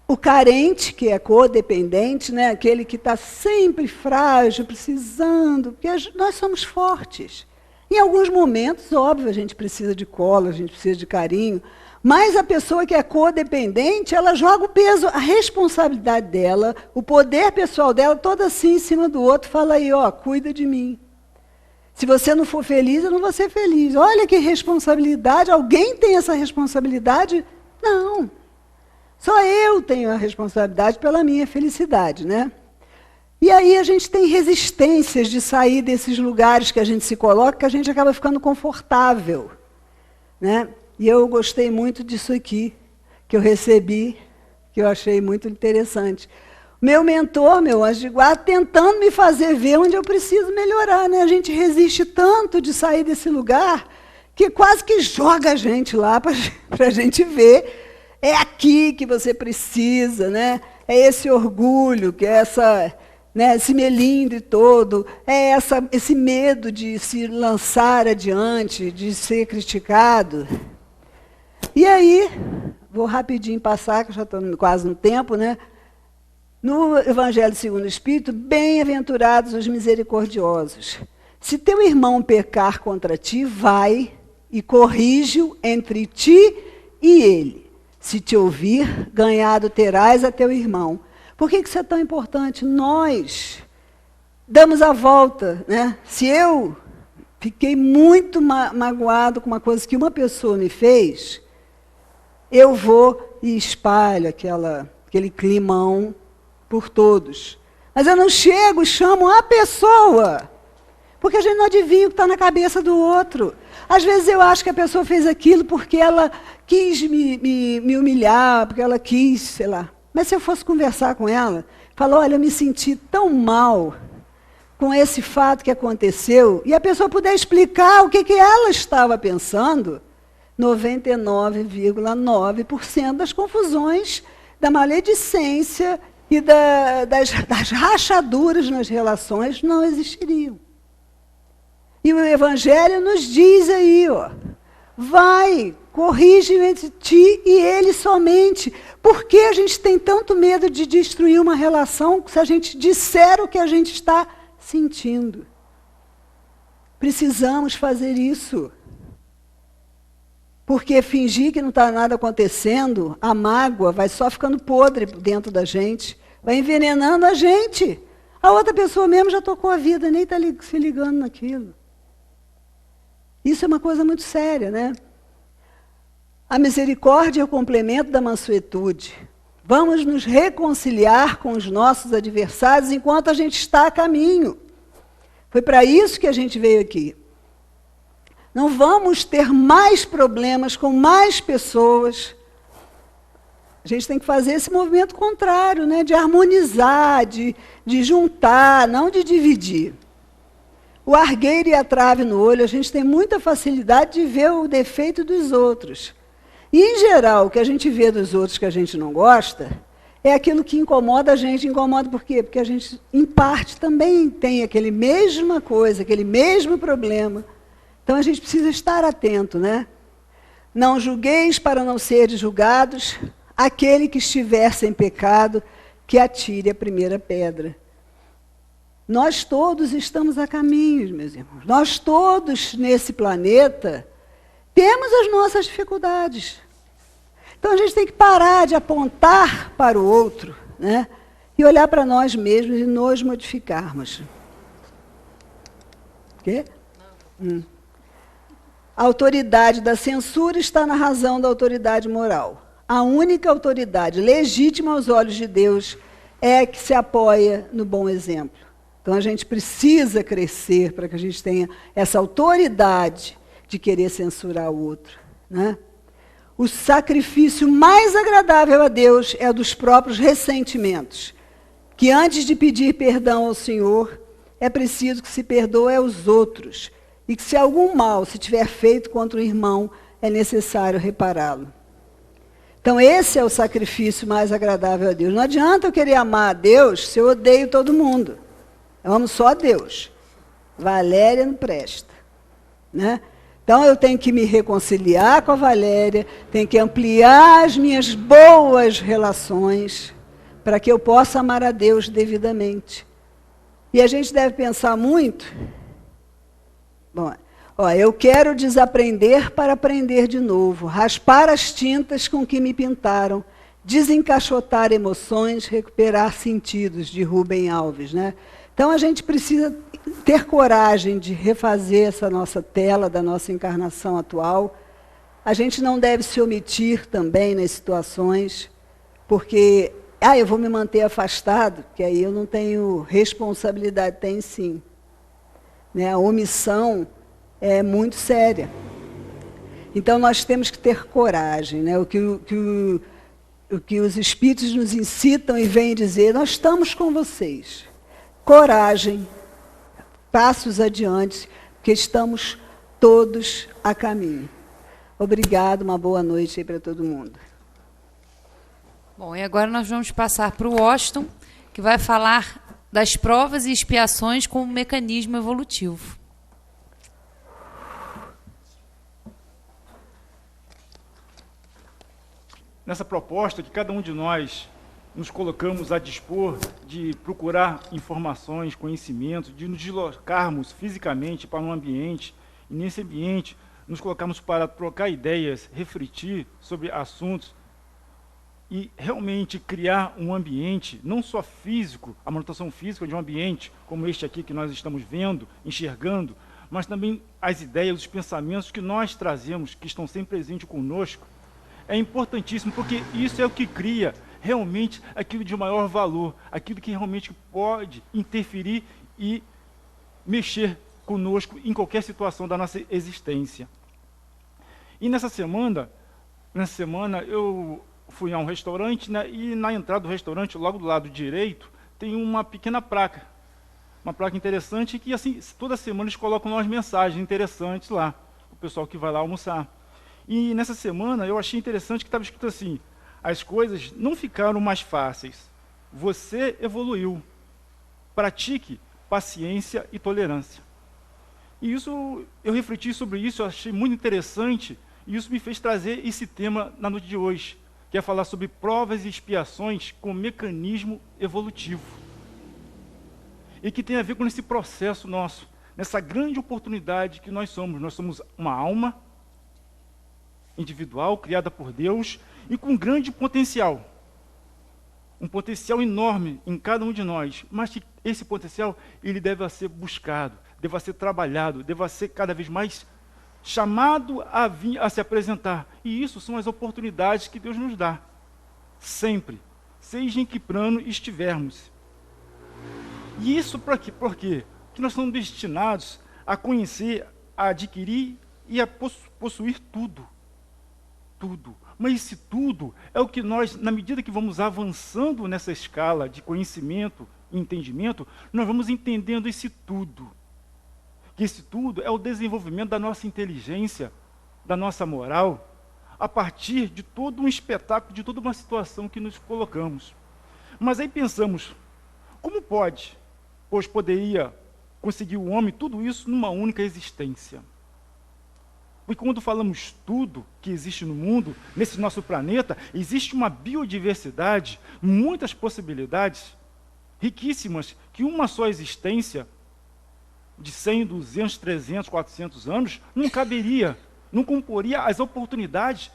O carente, que é codependente, né? Aquele que está sempre frágil, precisando, porque nós somos fortes. Em alguns momentos, óbvio, a gente precisa de colo, a gente precisa de carinho, mas a pessoa que é codependente, ela joga o peso, a responsabilidade dela, o poder pessoal dela, toda assim em cima do outro, fala aí, ó, cuida de mim. Se você não for feliz, eu não vou ser feliz. Olha que responsabilidade, alguém tem essa responsabilidade? Não. Só eu tenho a responsabilidade pela minha felicidade, né? E aí a gente tem resistências de sair desses lugares que a gente se coloca, que a gente acaba ficando confortável, né? E eu gostei muito disso aqui, que eu recebi, que eu achei muito interessante. Meu mentor, meu anjo de guarda, tentando me fazer ver onde eu preciso melhorar, né? A gente resiste tanto de sair desse lugar, que quase que joga a gente lá para a gente ver. É aqui que você precisa, né? É esse orgulho, que é esse melindre todo, é esse medo de se lançar adiante, de ser criticado. E aí, vou rapidinho passar, que eu já estou quase no tempo, né? No Evangelho segundo o Espírito, bem-aventurados os misericordiosos. Se teu irmão pecar contra ti, vai e corrige-o entre ti e ele. Se te ouvir, ganhado terás a teu irmão. Por que isso é tão importante? Nós damos a volta, né? Se eu fiquei muito magoado com uma coisa que uma pessoa me fez, eu vou e espalho aquele climão por todos. Mas eu não chego e chamo a pessoa, porque a gente não adivinha o que está na cabeça do outro. Às vezes eu acho que a pessoa fez aquilo porque ela quis me humilhar, porque ela quis, sei lá. Mas se eu fosse conversar com ela, falar, olha, eu me senti tão mal com esse fato que aconteceu, e a pessoa puder explicar o que ela estava pensando, 99,9% das confusões, da maledicência e das rachaduras nas relações não existiriam. E o Evangelho nos diz aí, ó, vai, corrige entre ti e ele somente. Por que a gente tem tanto medo de destruir uma relação se a gente disser o que a gente está sentindo? Precisamos fazer isso. Porque fingir que não está nada acontecendo, a mágoa vai só ficando podre dentro da gente, vai envenenando a gente. A outra pessoa mesmo já tocou a vida, nem está se ligando naquilo. Isso é uma coisa muito séria, né? A misericórdia é o complemento da mansuetude. Vamos nos reconciliar com os nossos adversários enquanto a gente está a caminho. Foi para isso que a gente veio aqui. Não vamos ter mais problemas com mais pessoas. A gente tem que fazer esse movimento contrário, né? De harmonizar, de juntar, não de dividir. O argueiro e a trave no olho, a gente tem muita facilidade de ver o defeito dos outros. E, em geral, o que a gente vê dos outros que a gente não gosta é aquilo que incomoda a gente. Incomoda por quê? Porque a gente, em parte, também tem aquele mesma coisa, aquele mesmo problema. Então, a gente precisa estar atento, né? Não julgueis para não seres julgados. Aquele que estiver sem pecado, que atire a primeira pedra. Nós todos estamos a caminho, meus irmãos. Nós todos, nesse planeta, temos as nossas dificuldades. Então, a gente tem que parar de apontar para o outro, né? E olhar para nós mesmos e nos modificarmos. O quê? A autoridade da censura está na razão da autoridade moral. A única autoridade legítima aos olhos de Deus é a que se apoia no bom exemplo. Então, a gente precisa crescer para que a gente tenha essa autoridade de querer censurar o outro, né? O sacrifício mais agradável a Deus é o dos próprios ressentimentos, que antes de pedir perdão ao Senhor, é preciso que se perdoe aos outros, e que se algum mal se tiver feito contra o irmão, é necessário repará-lo. Então, esse é o sacrifício mais agradável a Deus. Não adianta eu querer amar a Deus se eu odeio todo mundo. Eu amo só a Deus. Valéria não presta, né? Então, eu tenho que me reconciliar com a Valéria, tenho que ampliar as minhas boas relações, para que eu possa amar a Deus devidamente. E a gente deve pensar muito... Bom, eu quero desaprender para aprender de novo, raspar as tintas com que me pintaram, desencaixotar emoções, recuperar sentidos, de Rubem Alves, né? Então, a gente precisa ter coragem de refazer essa nossa tela da nossa encarnação atual. A gente não deve se omitir também nas situações, porque, eu vou me manter afastado, que aí eu não tenho responsabilidade. Tem sim. Né? A omissão é muito séria. Então, nós temos que ter coragem, né? O que os espíritos nos incitam e vêm dizer: nós estamos com vocês. Coragem, passos adiante, porque estamos todos a caminho. Obrigado, uma boa noite aí para todo mundo. Bom, e agora nós vamos passar para o Washington, que vai falar das provas e expiações como mecanismo evolutivo. Nessa proposta que cada um de nós nos colocamos a dispor de procurar informações, conhecimentos, de nos deslocarmos fisicamente para um ambiente, e nesse ambiente nos colocarmos para trocar ideias, refletir sobre assuntos e realmente criar um ambiente, não só físico, a manutenção física de um ambiente como este aqui que nós estamos vendo, enxergando, mas também as ideias, os pensamentos que nós trazemos, que estão sempre presentes conosco, é importantíssimo, porque isso é o que cria realmente aquilo de maior valor, aquilo que realmente pode interferir e mexer conosco em qualquer situação da nossa existência. E nessa semana eu fui a um restaurante, né, e na entrada do restaurante, logo do lado direito, tem uma pequena placa. Uma placa interessante que, assim, toda semana eles colocam umas mensagens interessantes lá, o pessoal que vai lá almoçar. E nessa semana eu achei interessante que estava escrito assim: as coisas não ficaram mais fáceis, você evoluiu, pratique paciência e tolerância. E isso, eu refleti sobre isso, eu achei muito interessante, e isso me fez trazer esse tema na noite de hoje, que é falar sobre provas e expiações com mecanismo evolutivo. E que tem a ver com esse processo nosso, nessa grande oportunidade que nós somos. Nós somos uma alma individual, criada por Deus, e com grande potencial. Um potencial enorme em cada um de nós, mas que esse potencial ele deve ser buscado, deve ser trabalhado, deve ser cada vez mais chamado a se apresentar. E isso são as oportunidades que Deus nos dá. Sempre. Seja em que plano estivermos. E isso por quê? Porque nós somos destinados a conhecer, a adquirir e a possuir tudo. Tudo. Mas esse tudo é o que nós, na medida que vamos avançando nessa escala de conhecimento e entendimento, nós vamos entendendo esse tudo. Que esse tudo é o desenvolvimento da nossa inteligência, da nossa moral, a partir de todo um espetáculo, de toda uma situação que nos colocamos. Mas aí pensamos, como pode? Pois poderia conseguir o homem tudo isso numa única existência. Porque quando falamos tudo que existe no mundo, nesse nosso planeta, existe uma biodiversidade, muitas possibilidades, riquíssimas, que uma só existência, de 100, 200, 300, 400 anos, não caberia, não comporia as oportunidades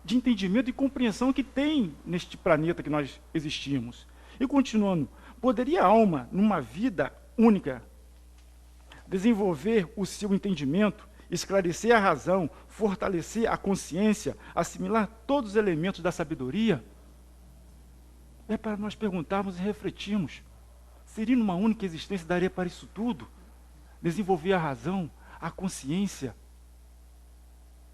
de entendimento e compreensão que tem neste planeta que nós existimos. E continuando, poderia a alma, numa vida única, desenvolver o seu entendimento, esclarecer a razão, fortalecer a consciência, assimilar todos os elementos da sabedoria? É para nós perguntarmos e refletirmos. Seria numa única existência daria para isso tudo? Desenvolver a razão, a consciência,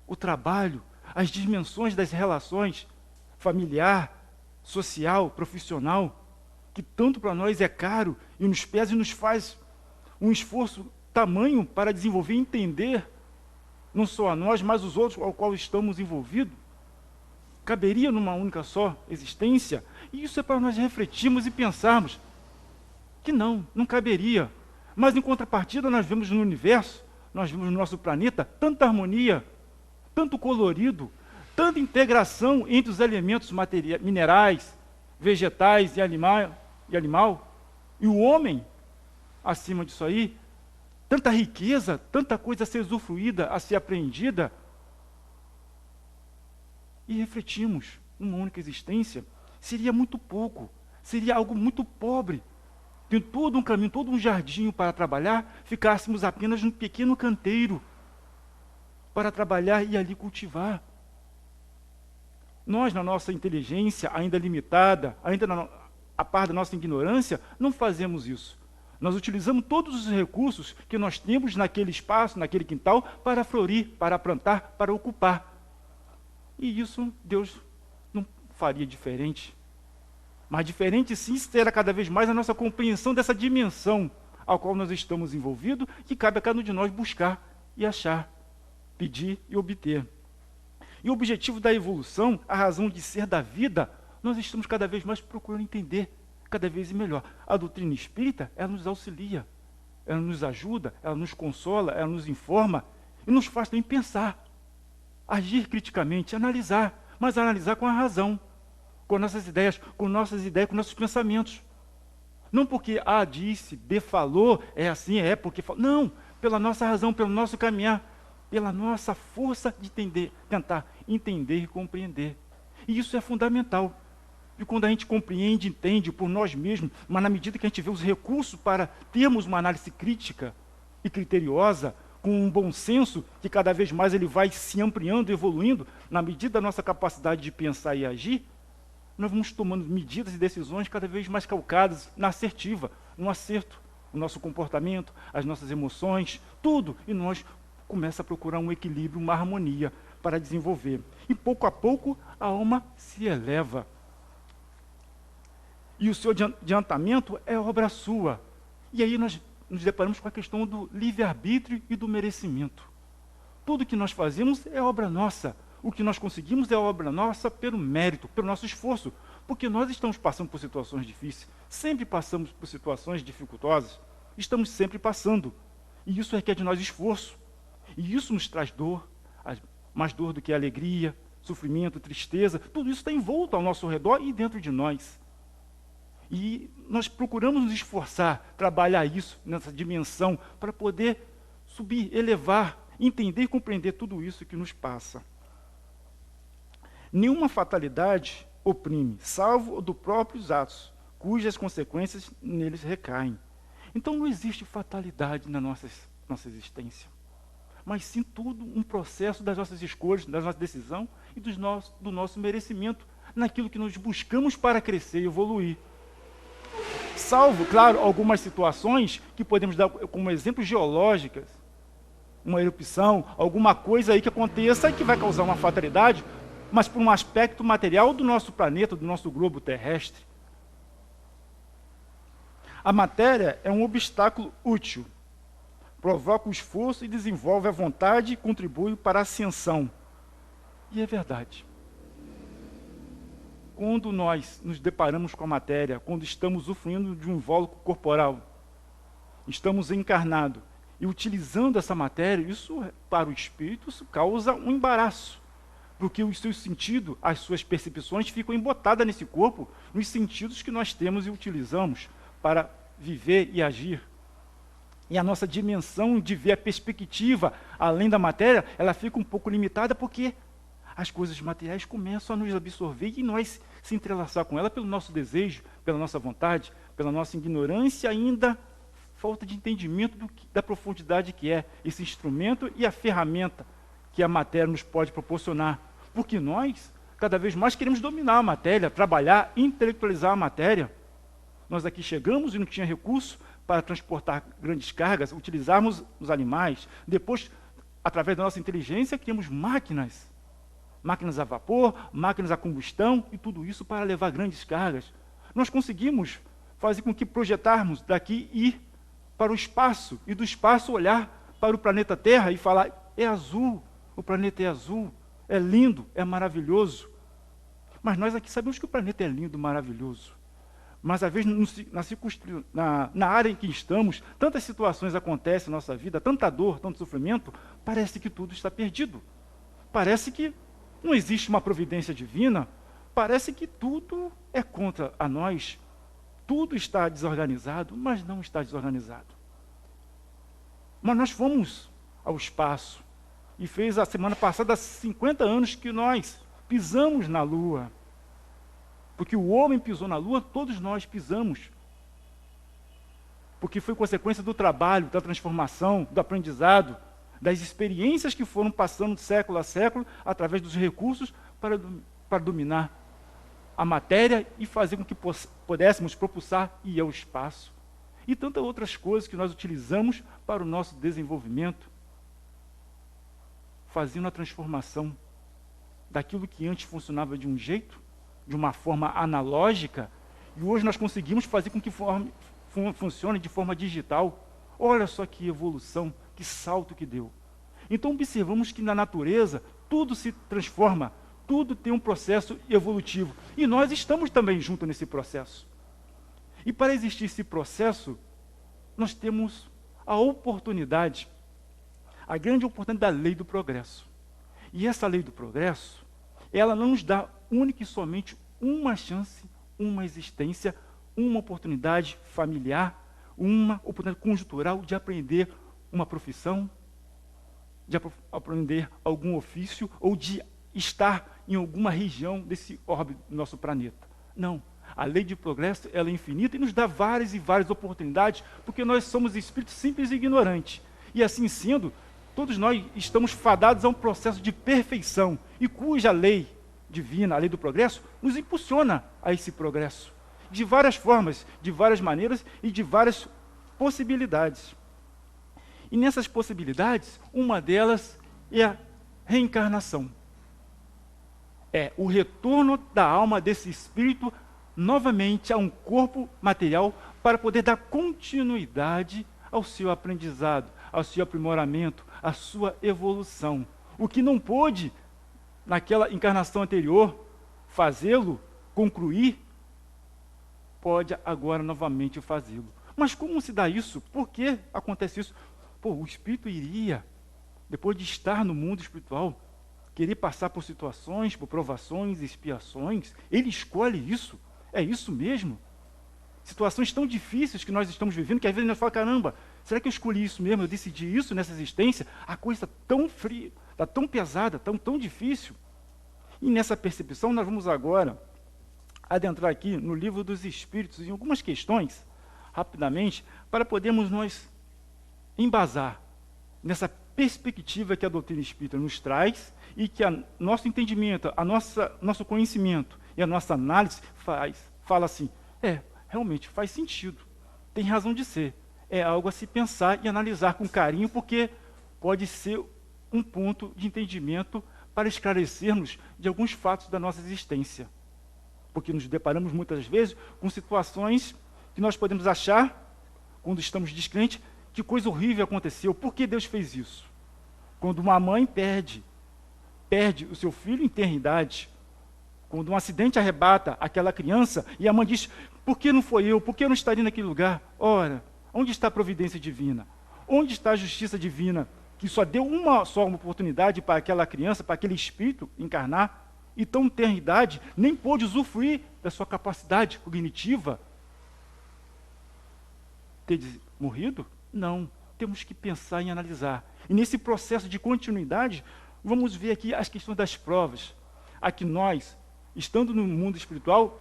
o trabalho, as dimensões das relações familiar, social, profissional, que tanto para nós é caro e nos pesa e nos faz um esforço tamanho para desenvolver e entender não só a nós, mas os outros ao qual estamos envolvidos? Caberia numa única só existência? E isso é para nós refletirmos e pensarmos que não caberia. Mas, em contrapartida, nós vemos no universo, nós vemos no nosso planeta, tanta harmonia, tanto colorido, tanta integração entre os elementos minerais, vegetais e animal, e o homem, acima disso aí, tanta riqueza, tanta coisa a ser usufruída, a ser apreendida. E refletimos, uma única existência seria muito pouco, seria algo muito pobre. Tem todo um caminho, todo um jardim para trabalhar, ficássemos apenas num pequeno canteiro para trabalhar e ali cultivar. Nós, na nossa inteligência ainda limitada, ainda a par da nossa ignorância, não fazemos isso. Nós utilizamos todos os recursos que nós temos naquele espaço, naquele quintal, para florir, para plantar, para ocupar. E isso Deus não faria diferente. Mas diferente sim será cada vez mais a nossa compreensão dessa dimensão ao qual nós estamos envolvidos, que cabe a cada um de nós buscar e achar, pedir e obter. E o objetivo da evolução, a razão de ser da vida, nós estamos cada vez mais procurando entender, cada vez melhor. A doutrina espírita, ela nos auxilia, ela nos ajuda, ela nos consola, ela nos informa e nos faz também pensar, agir criticamente, analisar, mas analisar com a razão, com nossas ideias, com nossos pensamentos. Não porque A disse, B falou, é assim, é porque falou. Não, pela nossa razão, pelo nosso caminhar, pela nossa força de tentar entender e compreender. E isso é fundamental. E quando a gente compreende, entende por nós mesmos, mas na medida que a gente vê os recursos para termos uma análise crítica e criteriosa, com um bom senso, que cada vez mais ele vai se ampliando, evoluindo, na medida da nossa capacidade de pensar e agir, nós vamos tomando medidas e decisões cada vez mais calcadas na assertiva, no acerto, o nosso comportamento, as nossas emoções, tudo. E nós começamos a procurar um equilíbrio, uma harmonia para desenvolver. E pouco a pouco a alma se eleva. E o seu adiantamento é obra sua. E aí nós nos deparamos com a questão do livre-arbítrio e do merecimento. Tudo que nós fazemos é obra nossa. O que nós conseguimos é obra nossa pelo mérito, pelo nosso esforço, porque nós estamos passando por situações difíceis, sempre passamos por situações dificultosas, estamos sempre passando, e isso requer de nós esforço, e isso nos traz dor, mais dor do que alegria, sofrimento, tristeza, tudo isso está envolto ao nosso redor e dentro de nós. E nós procuramos nos esforçar, trabalhar isso nessa dimensão, para poder subir, elevar, entender e compreender tudo isso que nos passa. Nenhuma fatalidade oprime, salvo dos próprios atos, cujas consequências neles recaem. Então não existe fatalidade na nossa existência. mas sim tudo um processo das nossas escolhas, da nossa decisão e do nosso merecimento, naquilo que nós buscamos para crescer e evoluir. Salvo, claro, algumas situações que podemos dar como exemplos geológicas, uma erupção, alguma coisa aí que aconteça e que vai causar uma fatalidade, mas por um aspecto material do nosso planeta, do nosso globo terrestre. A matéria é um obstáculo útil, provoca o esforço e desenvolve a vontade e contribui para a ascensão. E é verdade. Quando nós nos deparamos com a matéria, quando estamos usufruindo de um invólucro corporal, estamos encarnados e utilizando essa matéria, isso para o espírito isso causa um embaraço, porque o seu sentido, as suas percepções ficam embotadas nesse corpo, nos sentidos que nós temos e utilizamos para viver e agir. E a nossa dimensão de ver a perspectiva além da matéria, ela fica um pouco limitada porque as coisas materiais começam a nos absorver e nós se entrelaçar com ela pelo nosso desejo, pela nossa vontade, pela nossa ignorância, ainda falta de entendimento da profundidade que é esse instrumento e a ferramenta que a matéria nos pode proporcionar. Porque nós, cada vez mais, queremos dominar a matéria, trabalhar, intelectualizar a matéria. Nós aqui chegamos e não tinha recurso para transportar grandes cargas, utilizarmos os animais. Depois, através da nossa inteligência, criamos máquinas a vapor, máquinas a combustão, e tudo isso para levar grandes cargas. Nós conseguimos fazer com que projetarmos daqui e ir para o espaço, e do espaço olhar para o planeta Terra e falar, é azul, o planeta é azul, é lindo, é maravilhoso. Mas nós aqui sabemos que o planeta é lindo, maravilhoso. Mas, às vezes, na área em que estamos, tantas situações acontecem na nossa vida, tanta dor, tanto sofrimento, parece que tudo está perdido. Parece que não existe uma providência divina, parece que tudo é contra a nós, tudo está desorganizado, mas não está desorganizado. Mas nós fomos ao espaço, e fez a semana passada 50 anos que nós pisamos na Lua. Porque o homem pisou na Lua, todos nós pisamos. Porque foi consequência do trabalho, da transformação, do aprendizado, das experiências que foram passando de século a século, através dos recursos para dominar a matéria e fazer com que pudéssemos propulsar e ir ao espaço. E tantas outras coisas que nós utilizamos para o nosso desenvolvimento, fazendo a transformação daquilo que antes funcionava de um jeito, de uma forma analógica, e hoje nós conseguimos fazer com que funcione de forma digital. Olha só que evolução, que salto que deu. Então observamos que na natureza tudo se transforma, tudo tem um processo evolutivo. E nós estamos também juntos nesse processo. E para existir esse processo, nós temos a oportunidade, a grande oportunidade da lei do progresso. E essa lei do progresso, ela não nos dá única e somente uma chance, uma existência, uma oportunidade familiar, uma oportunidade conjuntural de aprender uma profissão, de aprender algum ofício ou de estar em alguma região desse orbe do nosso planeta. Não. A lei de progresso ela é infinita e nos dá várias e várias oportunidades, porque nós somos espíritos simples e ignorantes. E assim sendo, todos nós estamos fadados a um processo de perfeição, e cuja lei divina, a lei do progresso, nos impulsiona a esse progresso. De várias formas, de várias maneiras e de várias possibilidades. E nessas possibilidades, uma delas é a reencarnação. É o retorno da alma desse espírito novamente a um corpo material para poder dar continuidade ao seu aprendizado, ao seu aprimoramento, à sua evolução. O que não pôde, naquela encarnação anterior, fazê-lo, concluir, pode agora novamente fazê-lo. Mas como se dá isso? Por que acontece isso? O espírito iria, depois de estar no mundo espiritual, querer passar por situações, por provações, expiações. Ele escolhe isso. É isso mesmo? Situações tão difíceis que nós estamos vivendo, que às vezes nós falamos, caramba, será que eu escolhi isso mesmo? Eu decidi isso nessa existência? A coisa está tão fria, está tão pesada, tão difícil. E nessa percepção nós vamos agora adentrar aqui no Livro dos Espíritos em algumas questões, rapidamente, para podermos nós embasar nessa perspectiva que a doutrina espírita nos traz e que nosso entendimento, nosso conhecimento e a nossa análise fala assim, realmente faz sentido, tem razão de ser. É algo a se pensar e analisar com carinho, porque pode ser um ponto de entendimento para esclarecermos de alguns fatos da nossa existência. Porque nos deparamos muitas vezes com situações que nós podemos achar, quando estamos descrentes, que coisa horrível aconteceu. Por que Deus fez isso? Quando uma mãe perde o seu filho em tenra idade, quando um acidente arrebata aquela criança e a mãe diz, por que não foi eu? Por que eu não estaria naquele lugar? Ora, onde está a providência divina? Onde está a justiça divina? Que só deu uma oportunidade para aquela criança, para aquele espírito encarnar, e tão tenra idade, nem pôde usufruir da sua capacidade cognitiva. Ter morrido? Não. Temos que pensar e analisar. E nesse processo de continuidade, vamos ver aqui as questões das provas. A que nós, estando no mundo espiritual,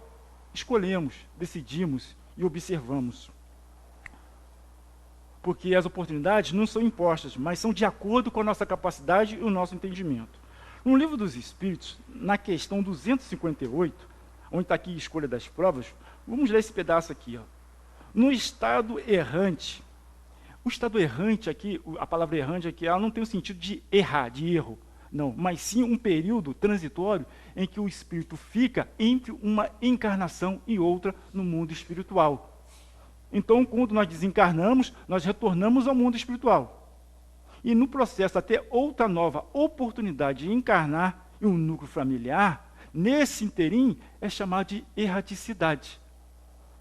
escolhemos, decidimos e observamos. Porque as oportunidades não são impostas, mas são de acordo com a nossa capacidade e o nosso entendimento. No Livro dos Espíritos, na questão 258, onde está aqui a escolha das provas, vamos ler esse pedaço aqui. No estado errante, o estado errante aqui, a palavra errante aqui, ela não tem o sentido de errar, de erro, não, mas sim um período transitório em que o espírito fica entre uma encarnação e outra no mundo espiritual. Então, quando nós desencarnamos, nós retornamos ao mundo espiritual. E no processo até outra nova oportunidade de encarnar em um núcleo familiar, nesse interim é chamado de erraticidade.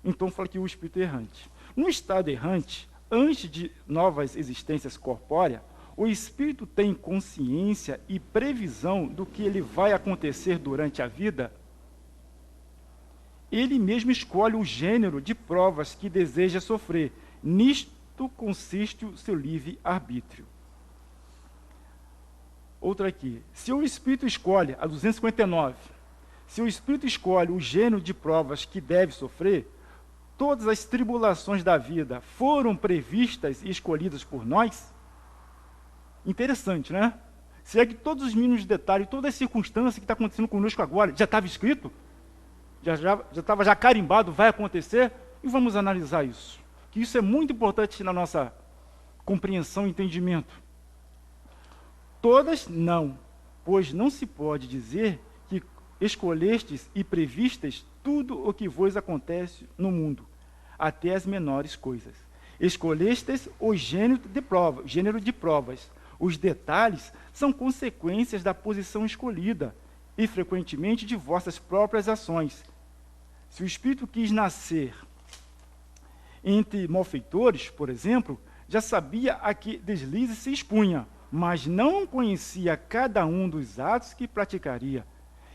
Então, fala que o espírito é errante. No estado errante, antes de novas existências corpóreas, o espírito tem consciência e previsão do que ele vai acontecer durante a vida. Ele mesmo escolhe o gênero de provas que deseja sofrer. Nisto consiste o seu livre-arbítrio. Outra aqui. Se o espírito escolhe, a 259, se o espírito escolhe o gênero de provas que deve sofrer, todas as tribulações da vida foram previstas e escolhidas por nós? Interessante, né? Será que todos os mínimos detalhes, toda a circunstância que está acontecendo conosco agora, já estava escrito? Já estava já carimbado, vai acontecer? E vamos analisar isso. Que isso é muito importante na nossa compreensão e entendimento. Todas não, pois não se pode dizer que escolhestes e previstes tudo o que vos acontece no mundo, até as menores coisas. Escolhestes o gênero de provas. Os detalhes são consequências da posição escolhida e, frequentemente, de vossas próprias ações. Se o espírito quis nascer entre malfeitores, por exemplo, já sabia a que deslize se expunha, mas não conhecia cada um dos atos que praticaria.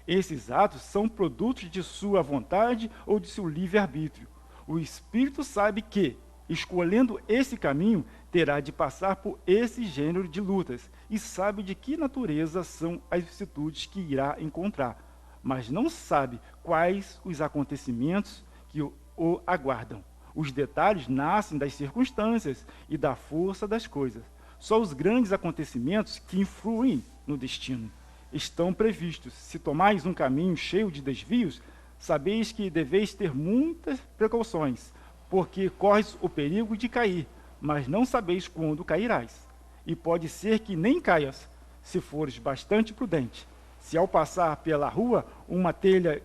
Esses atos são produtos de sua vontade ou de seu livre-arbítrio. O espírito sabe que, escolhendo esse caminho, terá de passar por esse gênero de lutas e sabe de que natureza são as vicissitudes que irá encontrar, mas não sabe quais os acontecimentos que o aguardam. Os detalhes nascem das circunstâncias e da força das coisas. Só os grandes acontecimentos que influem no destino estão previstos. Se tomais um caminho cheio de desvios, sabeis que deveis ter muitas precauções, porque corres o perigo de cair, mas não sabeis quando cairás. E pode ser que nem caias, se fores bastante prudente. Se ao passar pela rua uma telha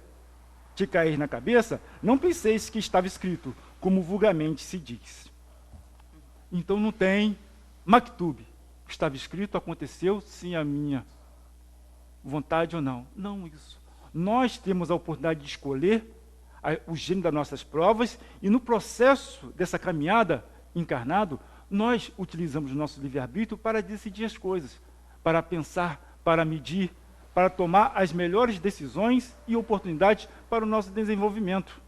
te cair na cabeça, não penseis que estava escrito, como vulgarmente se diz. Então não tem maktub. Estava escrito, aconteceu, sim, a minha vontade ou não. Não isso. Nós temos a oportunidade de escolher o gênero das nossas provas e no processo dessa caminhada encarnado, nós utilizamos o nosso livre-arbítrio para decidir as coisas, para pensar, para medir, para tomar as melhores decisões e oportunidades para o nosso desenvolvimento.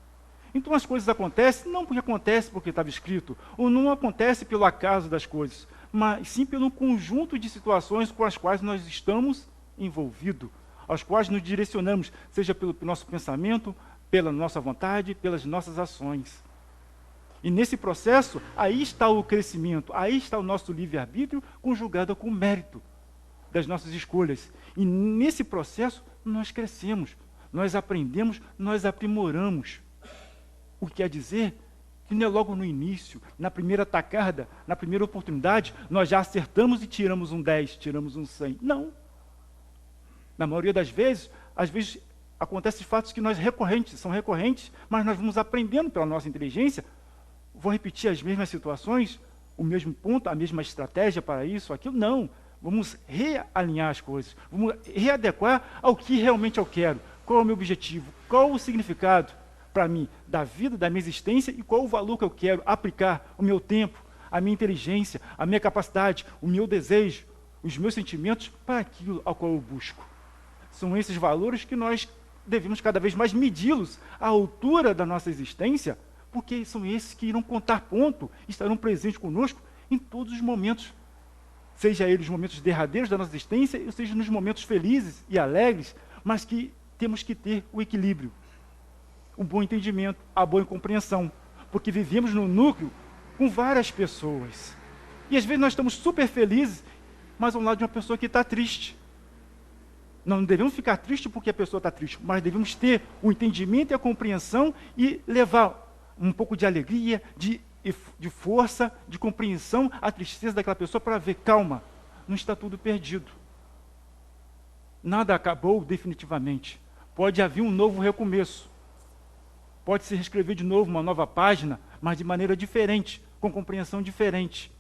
Então as coisas acontecem não porque estava escrito, ou não acontece pelo acaso das coisas, mas sim pelo conjunto de situações com as quais nós estamos envolvidos, aos quais nos direcionamos, seja pelo nosso pensamento, pela nossa vontade, pelas nossas ações. E nesse processo, aí está o crescimento, aí está o nosso livre-arbítrio conjugado com o mérito das nossas escolhas. E nesse processo, nós crescemos, nós aprendemos, nós aprimoramos. O que quer dizer que não é logo no início, na primeira tacada, na primeira oportunidade, nós já acertamos e tiramos um 10, tiramos um 100. Não. Na maioria das vezes, às vezes acontecem fatos que são recorrentes, mas nós vamos aprendendo pela nossa inteligência. Vou repetir as mesmas situações, o mesmo ponto, a mesma estratégia para isso, aquilo? Não. Vamos realinhar as coisas, vamos readequar ao que realmente eu quero. Qual é o meu objetivo? Qual o significado para mim da vida, da minha existência e qual o valor que eu quero aplicar o meu tempo, a minha inteligência, a minha capacidade, o meu desejo, os meus sentimentos para aquilo ao qual eu busco. São esses valores que nós devemos cada vez mais medi-los à altura da nossa existência, porque são esses que irão contar ponto, estarão presentes conosco em todos os momentos, seja eles os momentos derradeiros da nossa existência, ou seja nos momentos felizes e alegres, mas que temos que ter o equilíbrio, o bom entendimento, a boa compreensão, porque vivemos no núcleo com várias pessoas. E às vezes nós estamos super felizes, mas ao lado de uma pessoa que está triste. Nós não devemos ficar tristes porque a pessoa está triste, mas devemos ter o entendimento e a compreensão e levar um pouco de alegria, de força, de compreensão à tristeza daquela pessoa para ver, calma, não está tudo perdido. Nada acabou definitivamente. Pode haver um novo recomeço. Pode se reescrever de novo uma nova página, mas de maneira diferente, com compreensão diferente.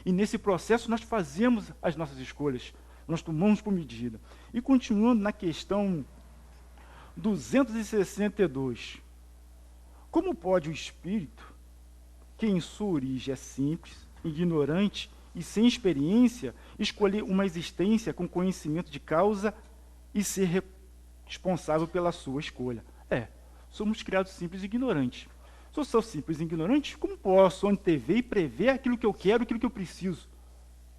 E nesse processo nós fazemos as nossas escolhas, nós tomamos por medida. E continuando na questão 262, como pode o espírito, que em sua origem é simples, ignorante e sem experiência, escolher uma existência com conhecimento de causa e ser responsável pela sua escolha? Somos criados simples e ignorantes. Se eu sou simples e ignorante, como posso antever e prever aquilo que eu quero, aquilo que eu preciso,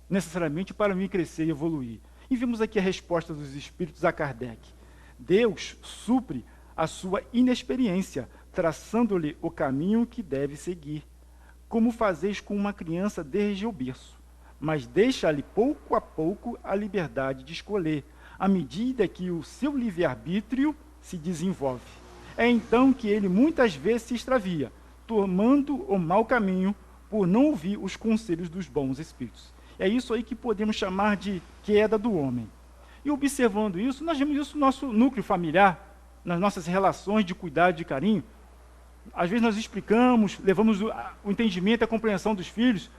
necessariamente para mim crescer e evoluir? E vimos aqui a resposta dos espíritos a Kardec. Deus supre a sua inexperiência, traçando-lhe o caminho que deve seguir, como fazeis com uma criança desde o berço, mas deixa-lhe pouco a pouco a liberdade de escolher, à medida que o seu livre-arbítrio se desenvolve. É então que ele muitas vezes se extravia, tomando o mau caminho por não ouvir os conselhos dos bons espíritos. É isso aí que podemos chamar de queda do homem. E observando isso, nós vemos isso no nosso núcleo familiar, nas nossas relações de cuidado e de carinho. Às vezes nós explicamos, levamos o entendimento e a compreensão dos filhos,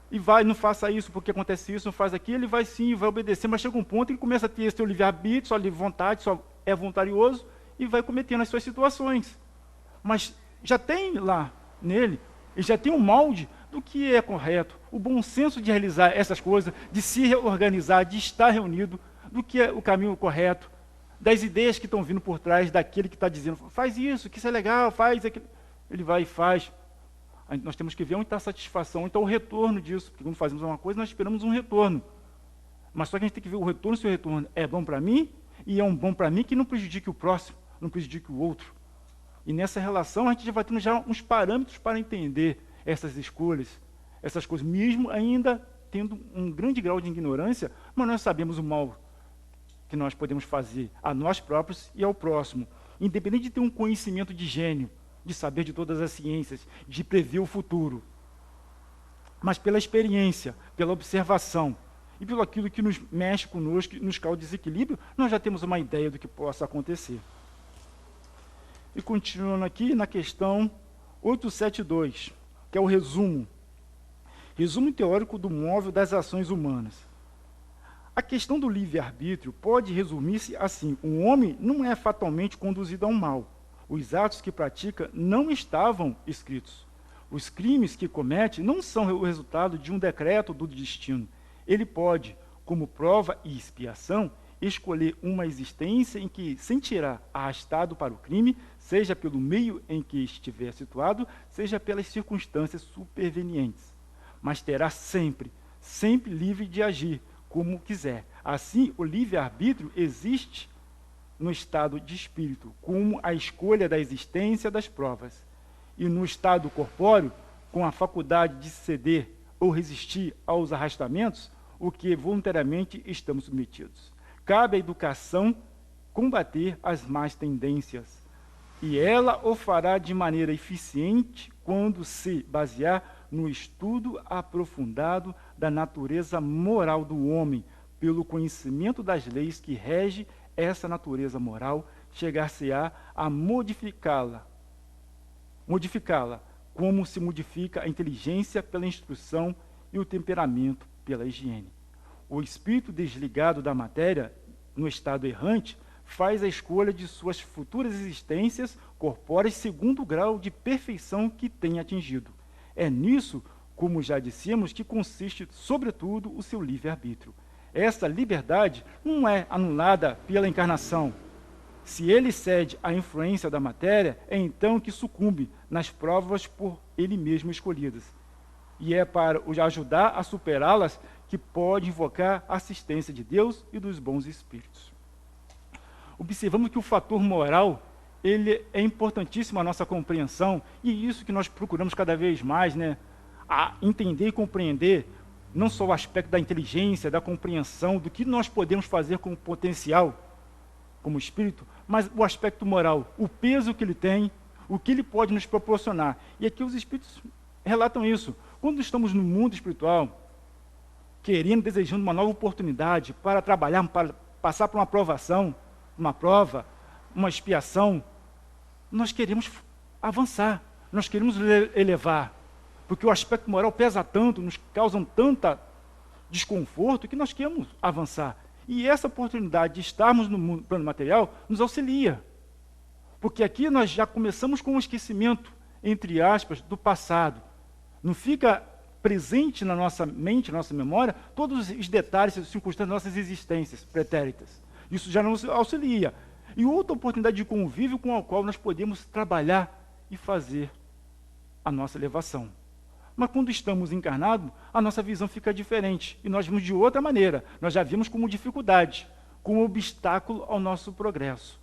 e vai, não faça isso porque acontece isso, não faz aquilo, ele vai sim, vai obedecer, mas chega um ponto que ele começa a ter esse seu livre-arbítrio, sua livre vontade, só é voluntarioso, e vai cometendo as suas situações. Mas já tem lá nele, ele já tem um molde do que é correto, o bom senso de realizar essas coisas, de se organizar, de estar reunido, do que é o caminho correto, das ideias que estão vindo por trás daquele que está dizendo, faz isso, que isso é legal, faz aquilo. Ele vai e faz. Nós temos que ver onde está a satisfação, onde está o retorno disso, porque quando fazemos uma coisa, nós esperamos um retorno. Mas só que a gente tem que ver o retorno, se o retorno é bom para mim, e é um bom para mim que não prejudique o próximo, não prejudique o outro. E nessa relação a gente já vai tendo já uns parâmetros para entender essas escolhas, essas coisas, mesmo ainda tendo um grande grau de ignorância, mas nós sabemos o mal que nós podemos fazer a nós próprios e ao próximo, independente de ter um conhecimento de gênio, de saber de todas as ciências, de prever o futuro. Mas pela experiência, pela observação, e pelo aquilo que nos mexe conosco, nos causa desequilíbrio, nós já temos uma ideia do que possa acontecer. E continuando aqui na questão 872, que é o resumo teórico do móvel das ações humanas. A questão do livre-arbítrio pode resumir-se assim: o homem não é fatalmente conduzido ao mal. Os atos que pratica não estavam escritos. Os crimes que comete não são o resultado de um decreto do destino. Ele pode, como prova e expiação, escolher uma existência em que sentirá arrastado para o crime, seja pelo meio em que estiver situado, seja pelas circunstâncias supervenientes. Mas terá sempre livre de agir como quiser. Assim, o livre-arbítrio existe no estado de espírito, como a escolha da existência das provas. E no estado corpóreo, com a faculdade de ceder ou resistir aos arrastamentos, o que voluntariamente estamos submetidos. Cabe à educação combater as más tendências, e ela o fará de maneira eficiente quando se basear no estudo aprofundado da natureza moral do homem, pelo conhecimento das leis que rege essa natureza moral, chegar-se-á a modificá-la, como se modifica a inteligência pela instrução e o temperamento pela higiene. O espírito desligado da matéria, no estado errante, faz a escolha de suas futuras existências corpóreas segundo o grau de perfeição que tem atingido. É nisso, como já dissemos, que consiste, sobretudo, o seu livre-arbítrio. Essa liberdade não é anulada pela encarnação. Se ele cede à influência da matéria, é então que sucumbe nas provas por ele mesmo escolhidas. E é para o ajudar a superá-las que pode invocar a assistência de Deus e dos bons espíritos. Observamos que o fator moral, ele é importantíssimo à nossa compreensão, e isso que nós procuramos cada vez mais, né, a entender e compreender, não só o aspecto da inteligência, da compreensão, do que nós podemos fazer com o potencial, como espírito, mas o aspecto moral, o peso que ele tem, o que ele pode nos proporcionar. E aqui os espíritos relatam isso. Quando estamos no mundo espiritual, querendo, desejando uma nova oportunidade para trabalhar, para passar por uma provação, uma prova, uma expiação, nós queremos avançar, nós queremos elevar, porque o aspecto moral pesa tanto, nos causa tanto desconforto, que nós queremos avançar. E essa oportunidade de estarmos no mundo, plano material nos auxilia, porque aqui nós já começamos com um esquecimento, entre aspas, do passado. Não fica presente na nossa mente, na nossa memória, todos os detalhes, as circunstâncias das nossas existências pretéritas. Isso já nos auxilia. E outra oportunidade de convívio com a qual nós podemos trabalhar e fazer a nossa elevação. Mas quando estamos encarnados, a nossa visão fica diferente. E nós vimos de outra maneira. Nós já vimos como dificuldade, como obstáculo ao nosso progresso.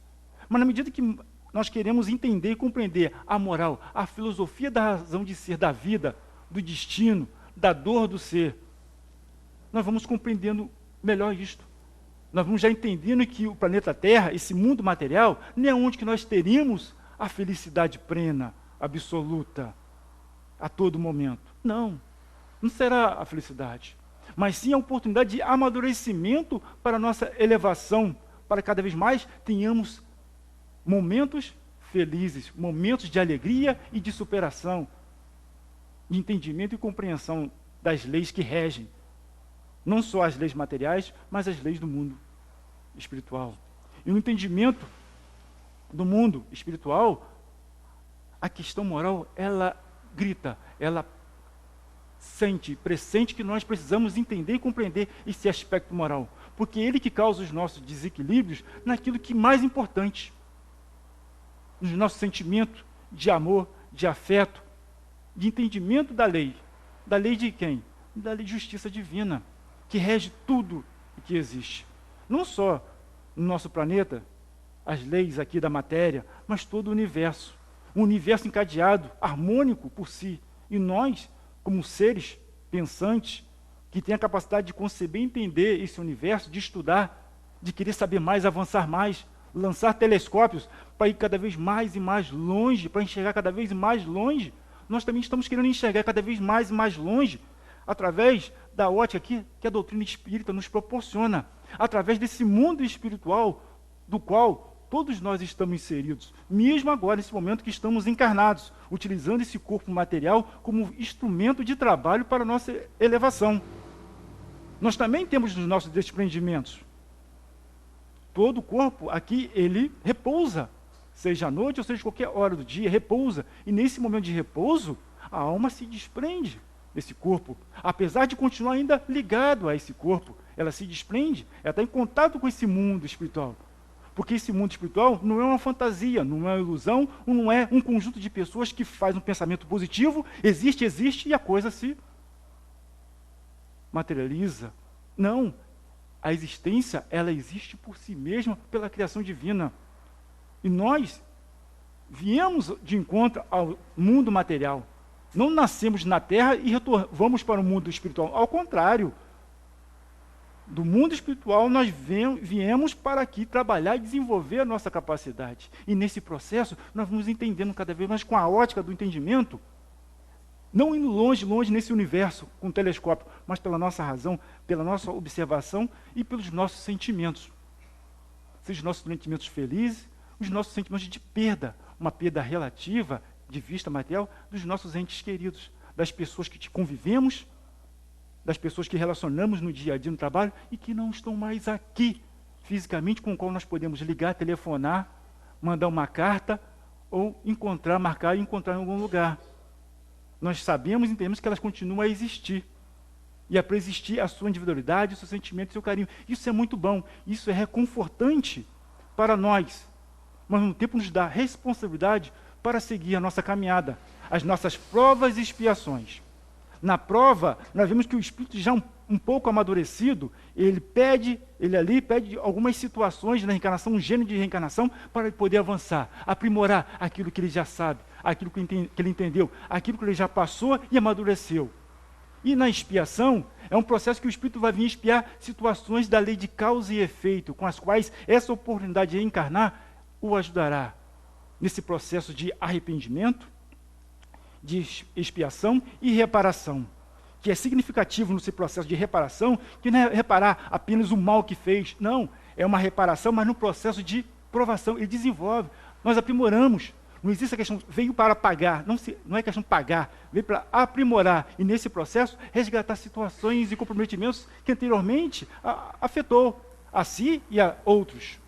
Mas na medida que nós queremos entender e compreender a moral, a filosofia da razão de ser, da vida, do destino, da dor do ser, nós vamos compreendendo melhor isto. Nós vamos já entendendo que o planeta Terra, esse mundo material, não é onde que nós teríamos a felicidade plena, absoluta, a todo momento. Não, não será a felicidade, mas sim a oportunidade de amadurecimento para a nossa elevação, para cada vez mais tenhamos momentos felizes, momentos de alegria e de superação, de entendimento e compreensão das leis que regem, não só as leis materiais, mas as leis do mundo espiritual. E no entendimento do mundo espiritual, a questão moral, ela grita, ela pressente que nós precisamos entender e compreender esse aspecto moral, porque é ele que causa os nossos desequilíbrios naquilo que é mais importante, nos nossos sentimentos de amor, de afeto, de entendimento da lei. Da lei de quem? Da lei de justiça divina, que rege tudo o que existe. Não só no nosso planeta, as leis aqui da matéria, mas todo o universo. Um universo encadeado, harmônico por si. E nós, como seres pensantes, que têm a capacidade de conceber e entender esse universo, de estudar, de querer saber mais, avançar mais, lançar telescópios para ir cada vez mais e mais longe, para enxergar cada vez mais longe. Nós também estamos querendo enxergar cada vez mais e mais longe, através da ótica que a doutrina espírita nos proporciona, através desse mundo espiritual do qual todos nós estamos inseridos, mesmo agora, nesse momento que estamos encarnados, utilizando esse corpo material como instrumento de trabalho para a nossa elevação. Nós também temos os nossos desprendimentos. Todo o corpo aqui, ele repousa, seja à noite ou seja qualquer hora do dia, repousa. E nesse momento de repouso, a alma se desprende desse corpo. Apesar de continuar ainda ligado a esse corpo, ela se desprende, ela está em contato com esse mundo espiritual. Porque esse mundo espiritual não é uma fantasia, não é uma ilusão, não é um conjunto de pessoas que faz um pensamento positivo, existe, e a coisa se materializa. Não, a existência, ela existe por si mesma, pela criação divina. E nós viemos de encontro ao mundo material, Não nascemos na Terra e vamos para o mundo espiritual. Ao contrário, do mundo espiritual nós viemos para aqui trabalhar e desenvolver a nossa capacidade. E nesse processo nós vamos entendendo cada vez mais com a ótica do entendimento, não indo longe nesse universo com o telescópio, mas pela nossa razão, pela nossa observação e pelos nossos sentimentos. Sejam os nossos sentimentos felizes, os nossos sentimentos de perda, uma perda relativa, de vista material, dos nossos entes queridos, das pessoas que convivemos, das pessoas que relacionamos no dia a dia, no trabalho, e que não estão mais aqui, fisicamente, com o qual nós podemos ligar, telefonar, mandar uma carta, ou marcar e encontrar em algum lugar. Nós sabemos e entendemos que elas continuam a existir. E é para existir a sua individualidade, o seu sentimento, o seu carinho. Isso é muito bom, isso é reconfortante para nós, mas ao mesmo tempo nos dá responsabilidade para seguir a nossa caminhada, as nossas provas e expiações. Na prova, nós vemos que o espírito já um pouco amadurecido, ele pede algumas situações na reencarnação, um gênero de reencarnação, para ele poder avançar, aprimorar aquilo que ele já sabe, aquilo que ele entendeu, aquilo que ele já passou e amadureceu. E na expiação, é um processo que o espírito vai vir expiar situações da lei de causa e efeito, com as quais essa oportunidade de reencarnar o ajudará nesse processo de arrependimento, de expiação e reparação, que é significativo nesse processo de reparação, que não é reparar apenas o mal que fez, não, é uma reparação, mas no processo de provação, ele desenvolve, nós aprimoramos, não existe a questão, veio para pagar, não é questão de pagar, veio para aprimorar, e nesse processo resgatar situações e comprometimentos que anteriormente afetou a si e a outros.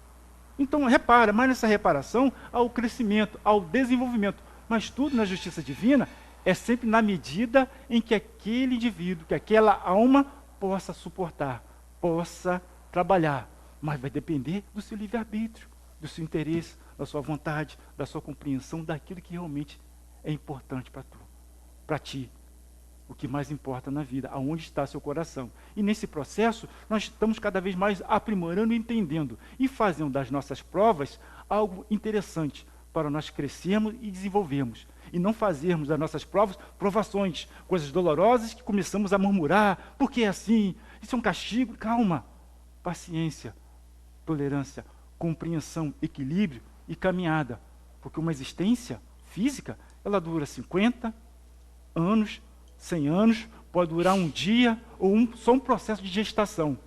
Então repara, mas nessa reparação há o crescimento, há o desenvolvimento, mas tudo na justiça divina é sempre na medida em que aquele indivíduo, que aquela alma possa suportar, possa trabalhar. Mas vai depender do seu livre-arbítrio, do seu interesse, da sua vontade, da sua compreensão daquilo que realmente é importante para ti. O que mais importa na vida, aonde está seu coração. E nesse processo, nós estamos cada vez mais aprimorando e entendendo, e fazendo das nossas provas algo interessante, para nós crescermos e desenvolvermos, e não fazermos das nossas provas provações, coisas dolorosas que começamos a murmurar, porque é assim, isso é um castigo. Calma, paciência, tolerância, compreensão, equilíbrio e caminhada, porque uma existência física, ela dura 50 anos, 100 anos, pode durar um dia ou só um processo de gestação,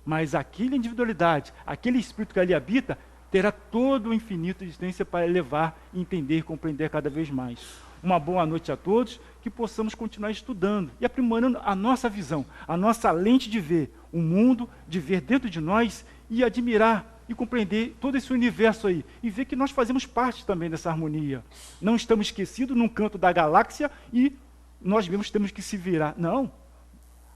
mas aquela individualidade, aquele espírito que ali habita, terá todo o infinito de existência para elevar, entender e compreender cada vez mais. Uma boa noite a todos, que possamos continuar estudando e aprimorando a nossa visão, a nossa lente de ver o mundo, de ver dentro de nós e admirar e compreender todo esse universo aí, e ver que nós fazemos parte também dessa harmonia. Não estamos esquecidos num canto da galáxia e nós mesmos temos que se virar. Não.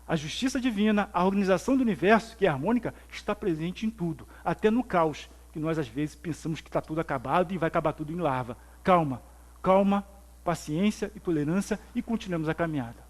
A justiça divina, a organização do universo, que é harmônica, está presente em tudo, até no caos, que nós às vezes pensamos que está tudo acabado e vai acabar tudo em lava. Calma, calma, paciência e tolerância, e continuemos a caminhada.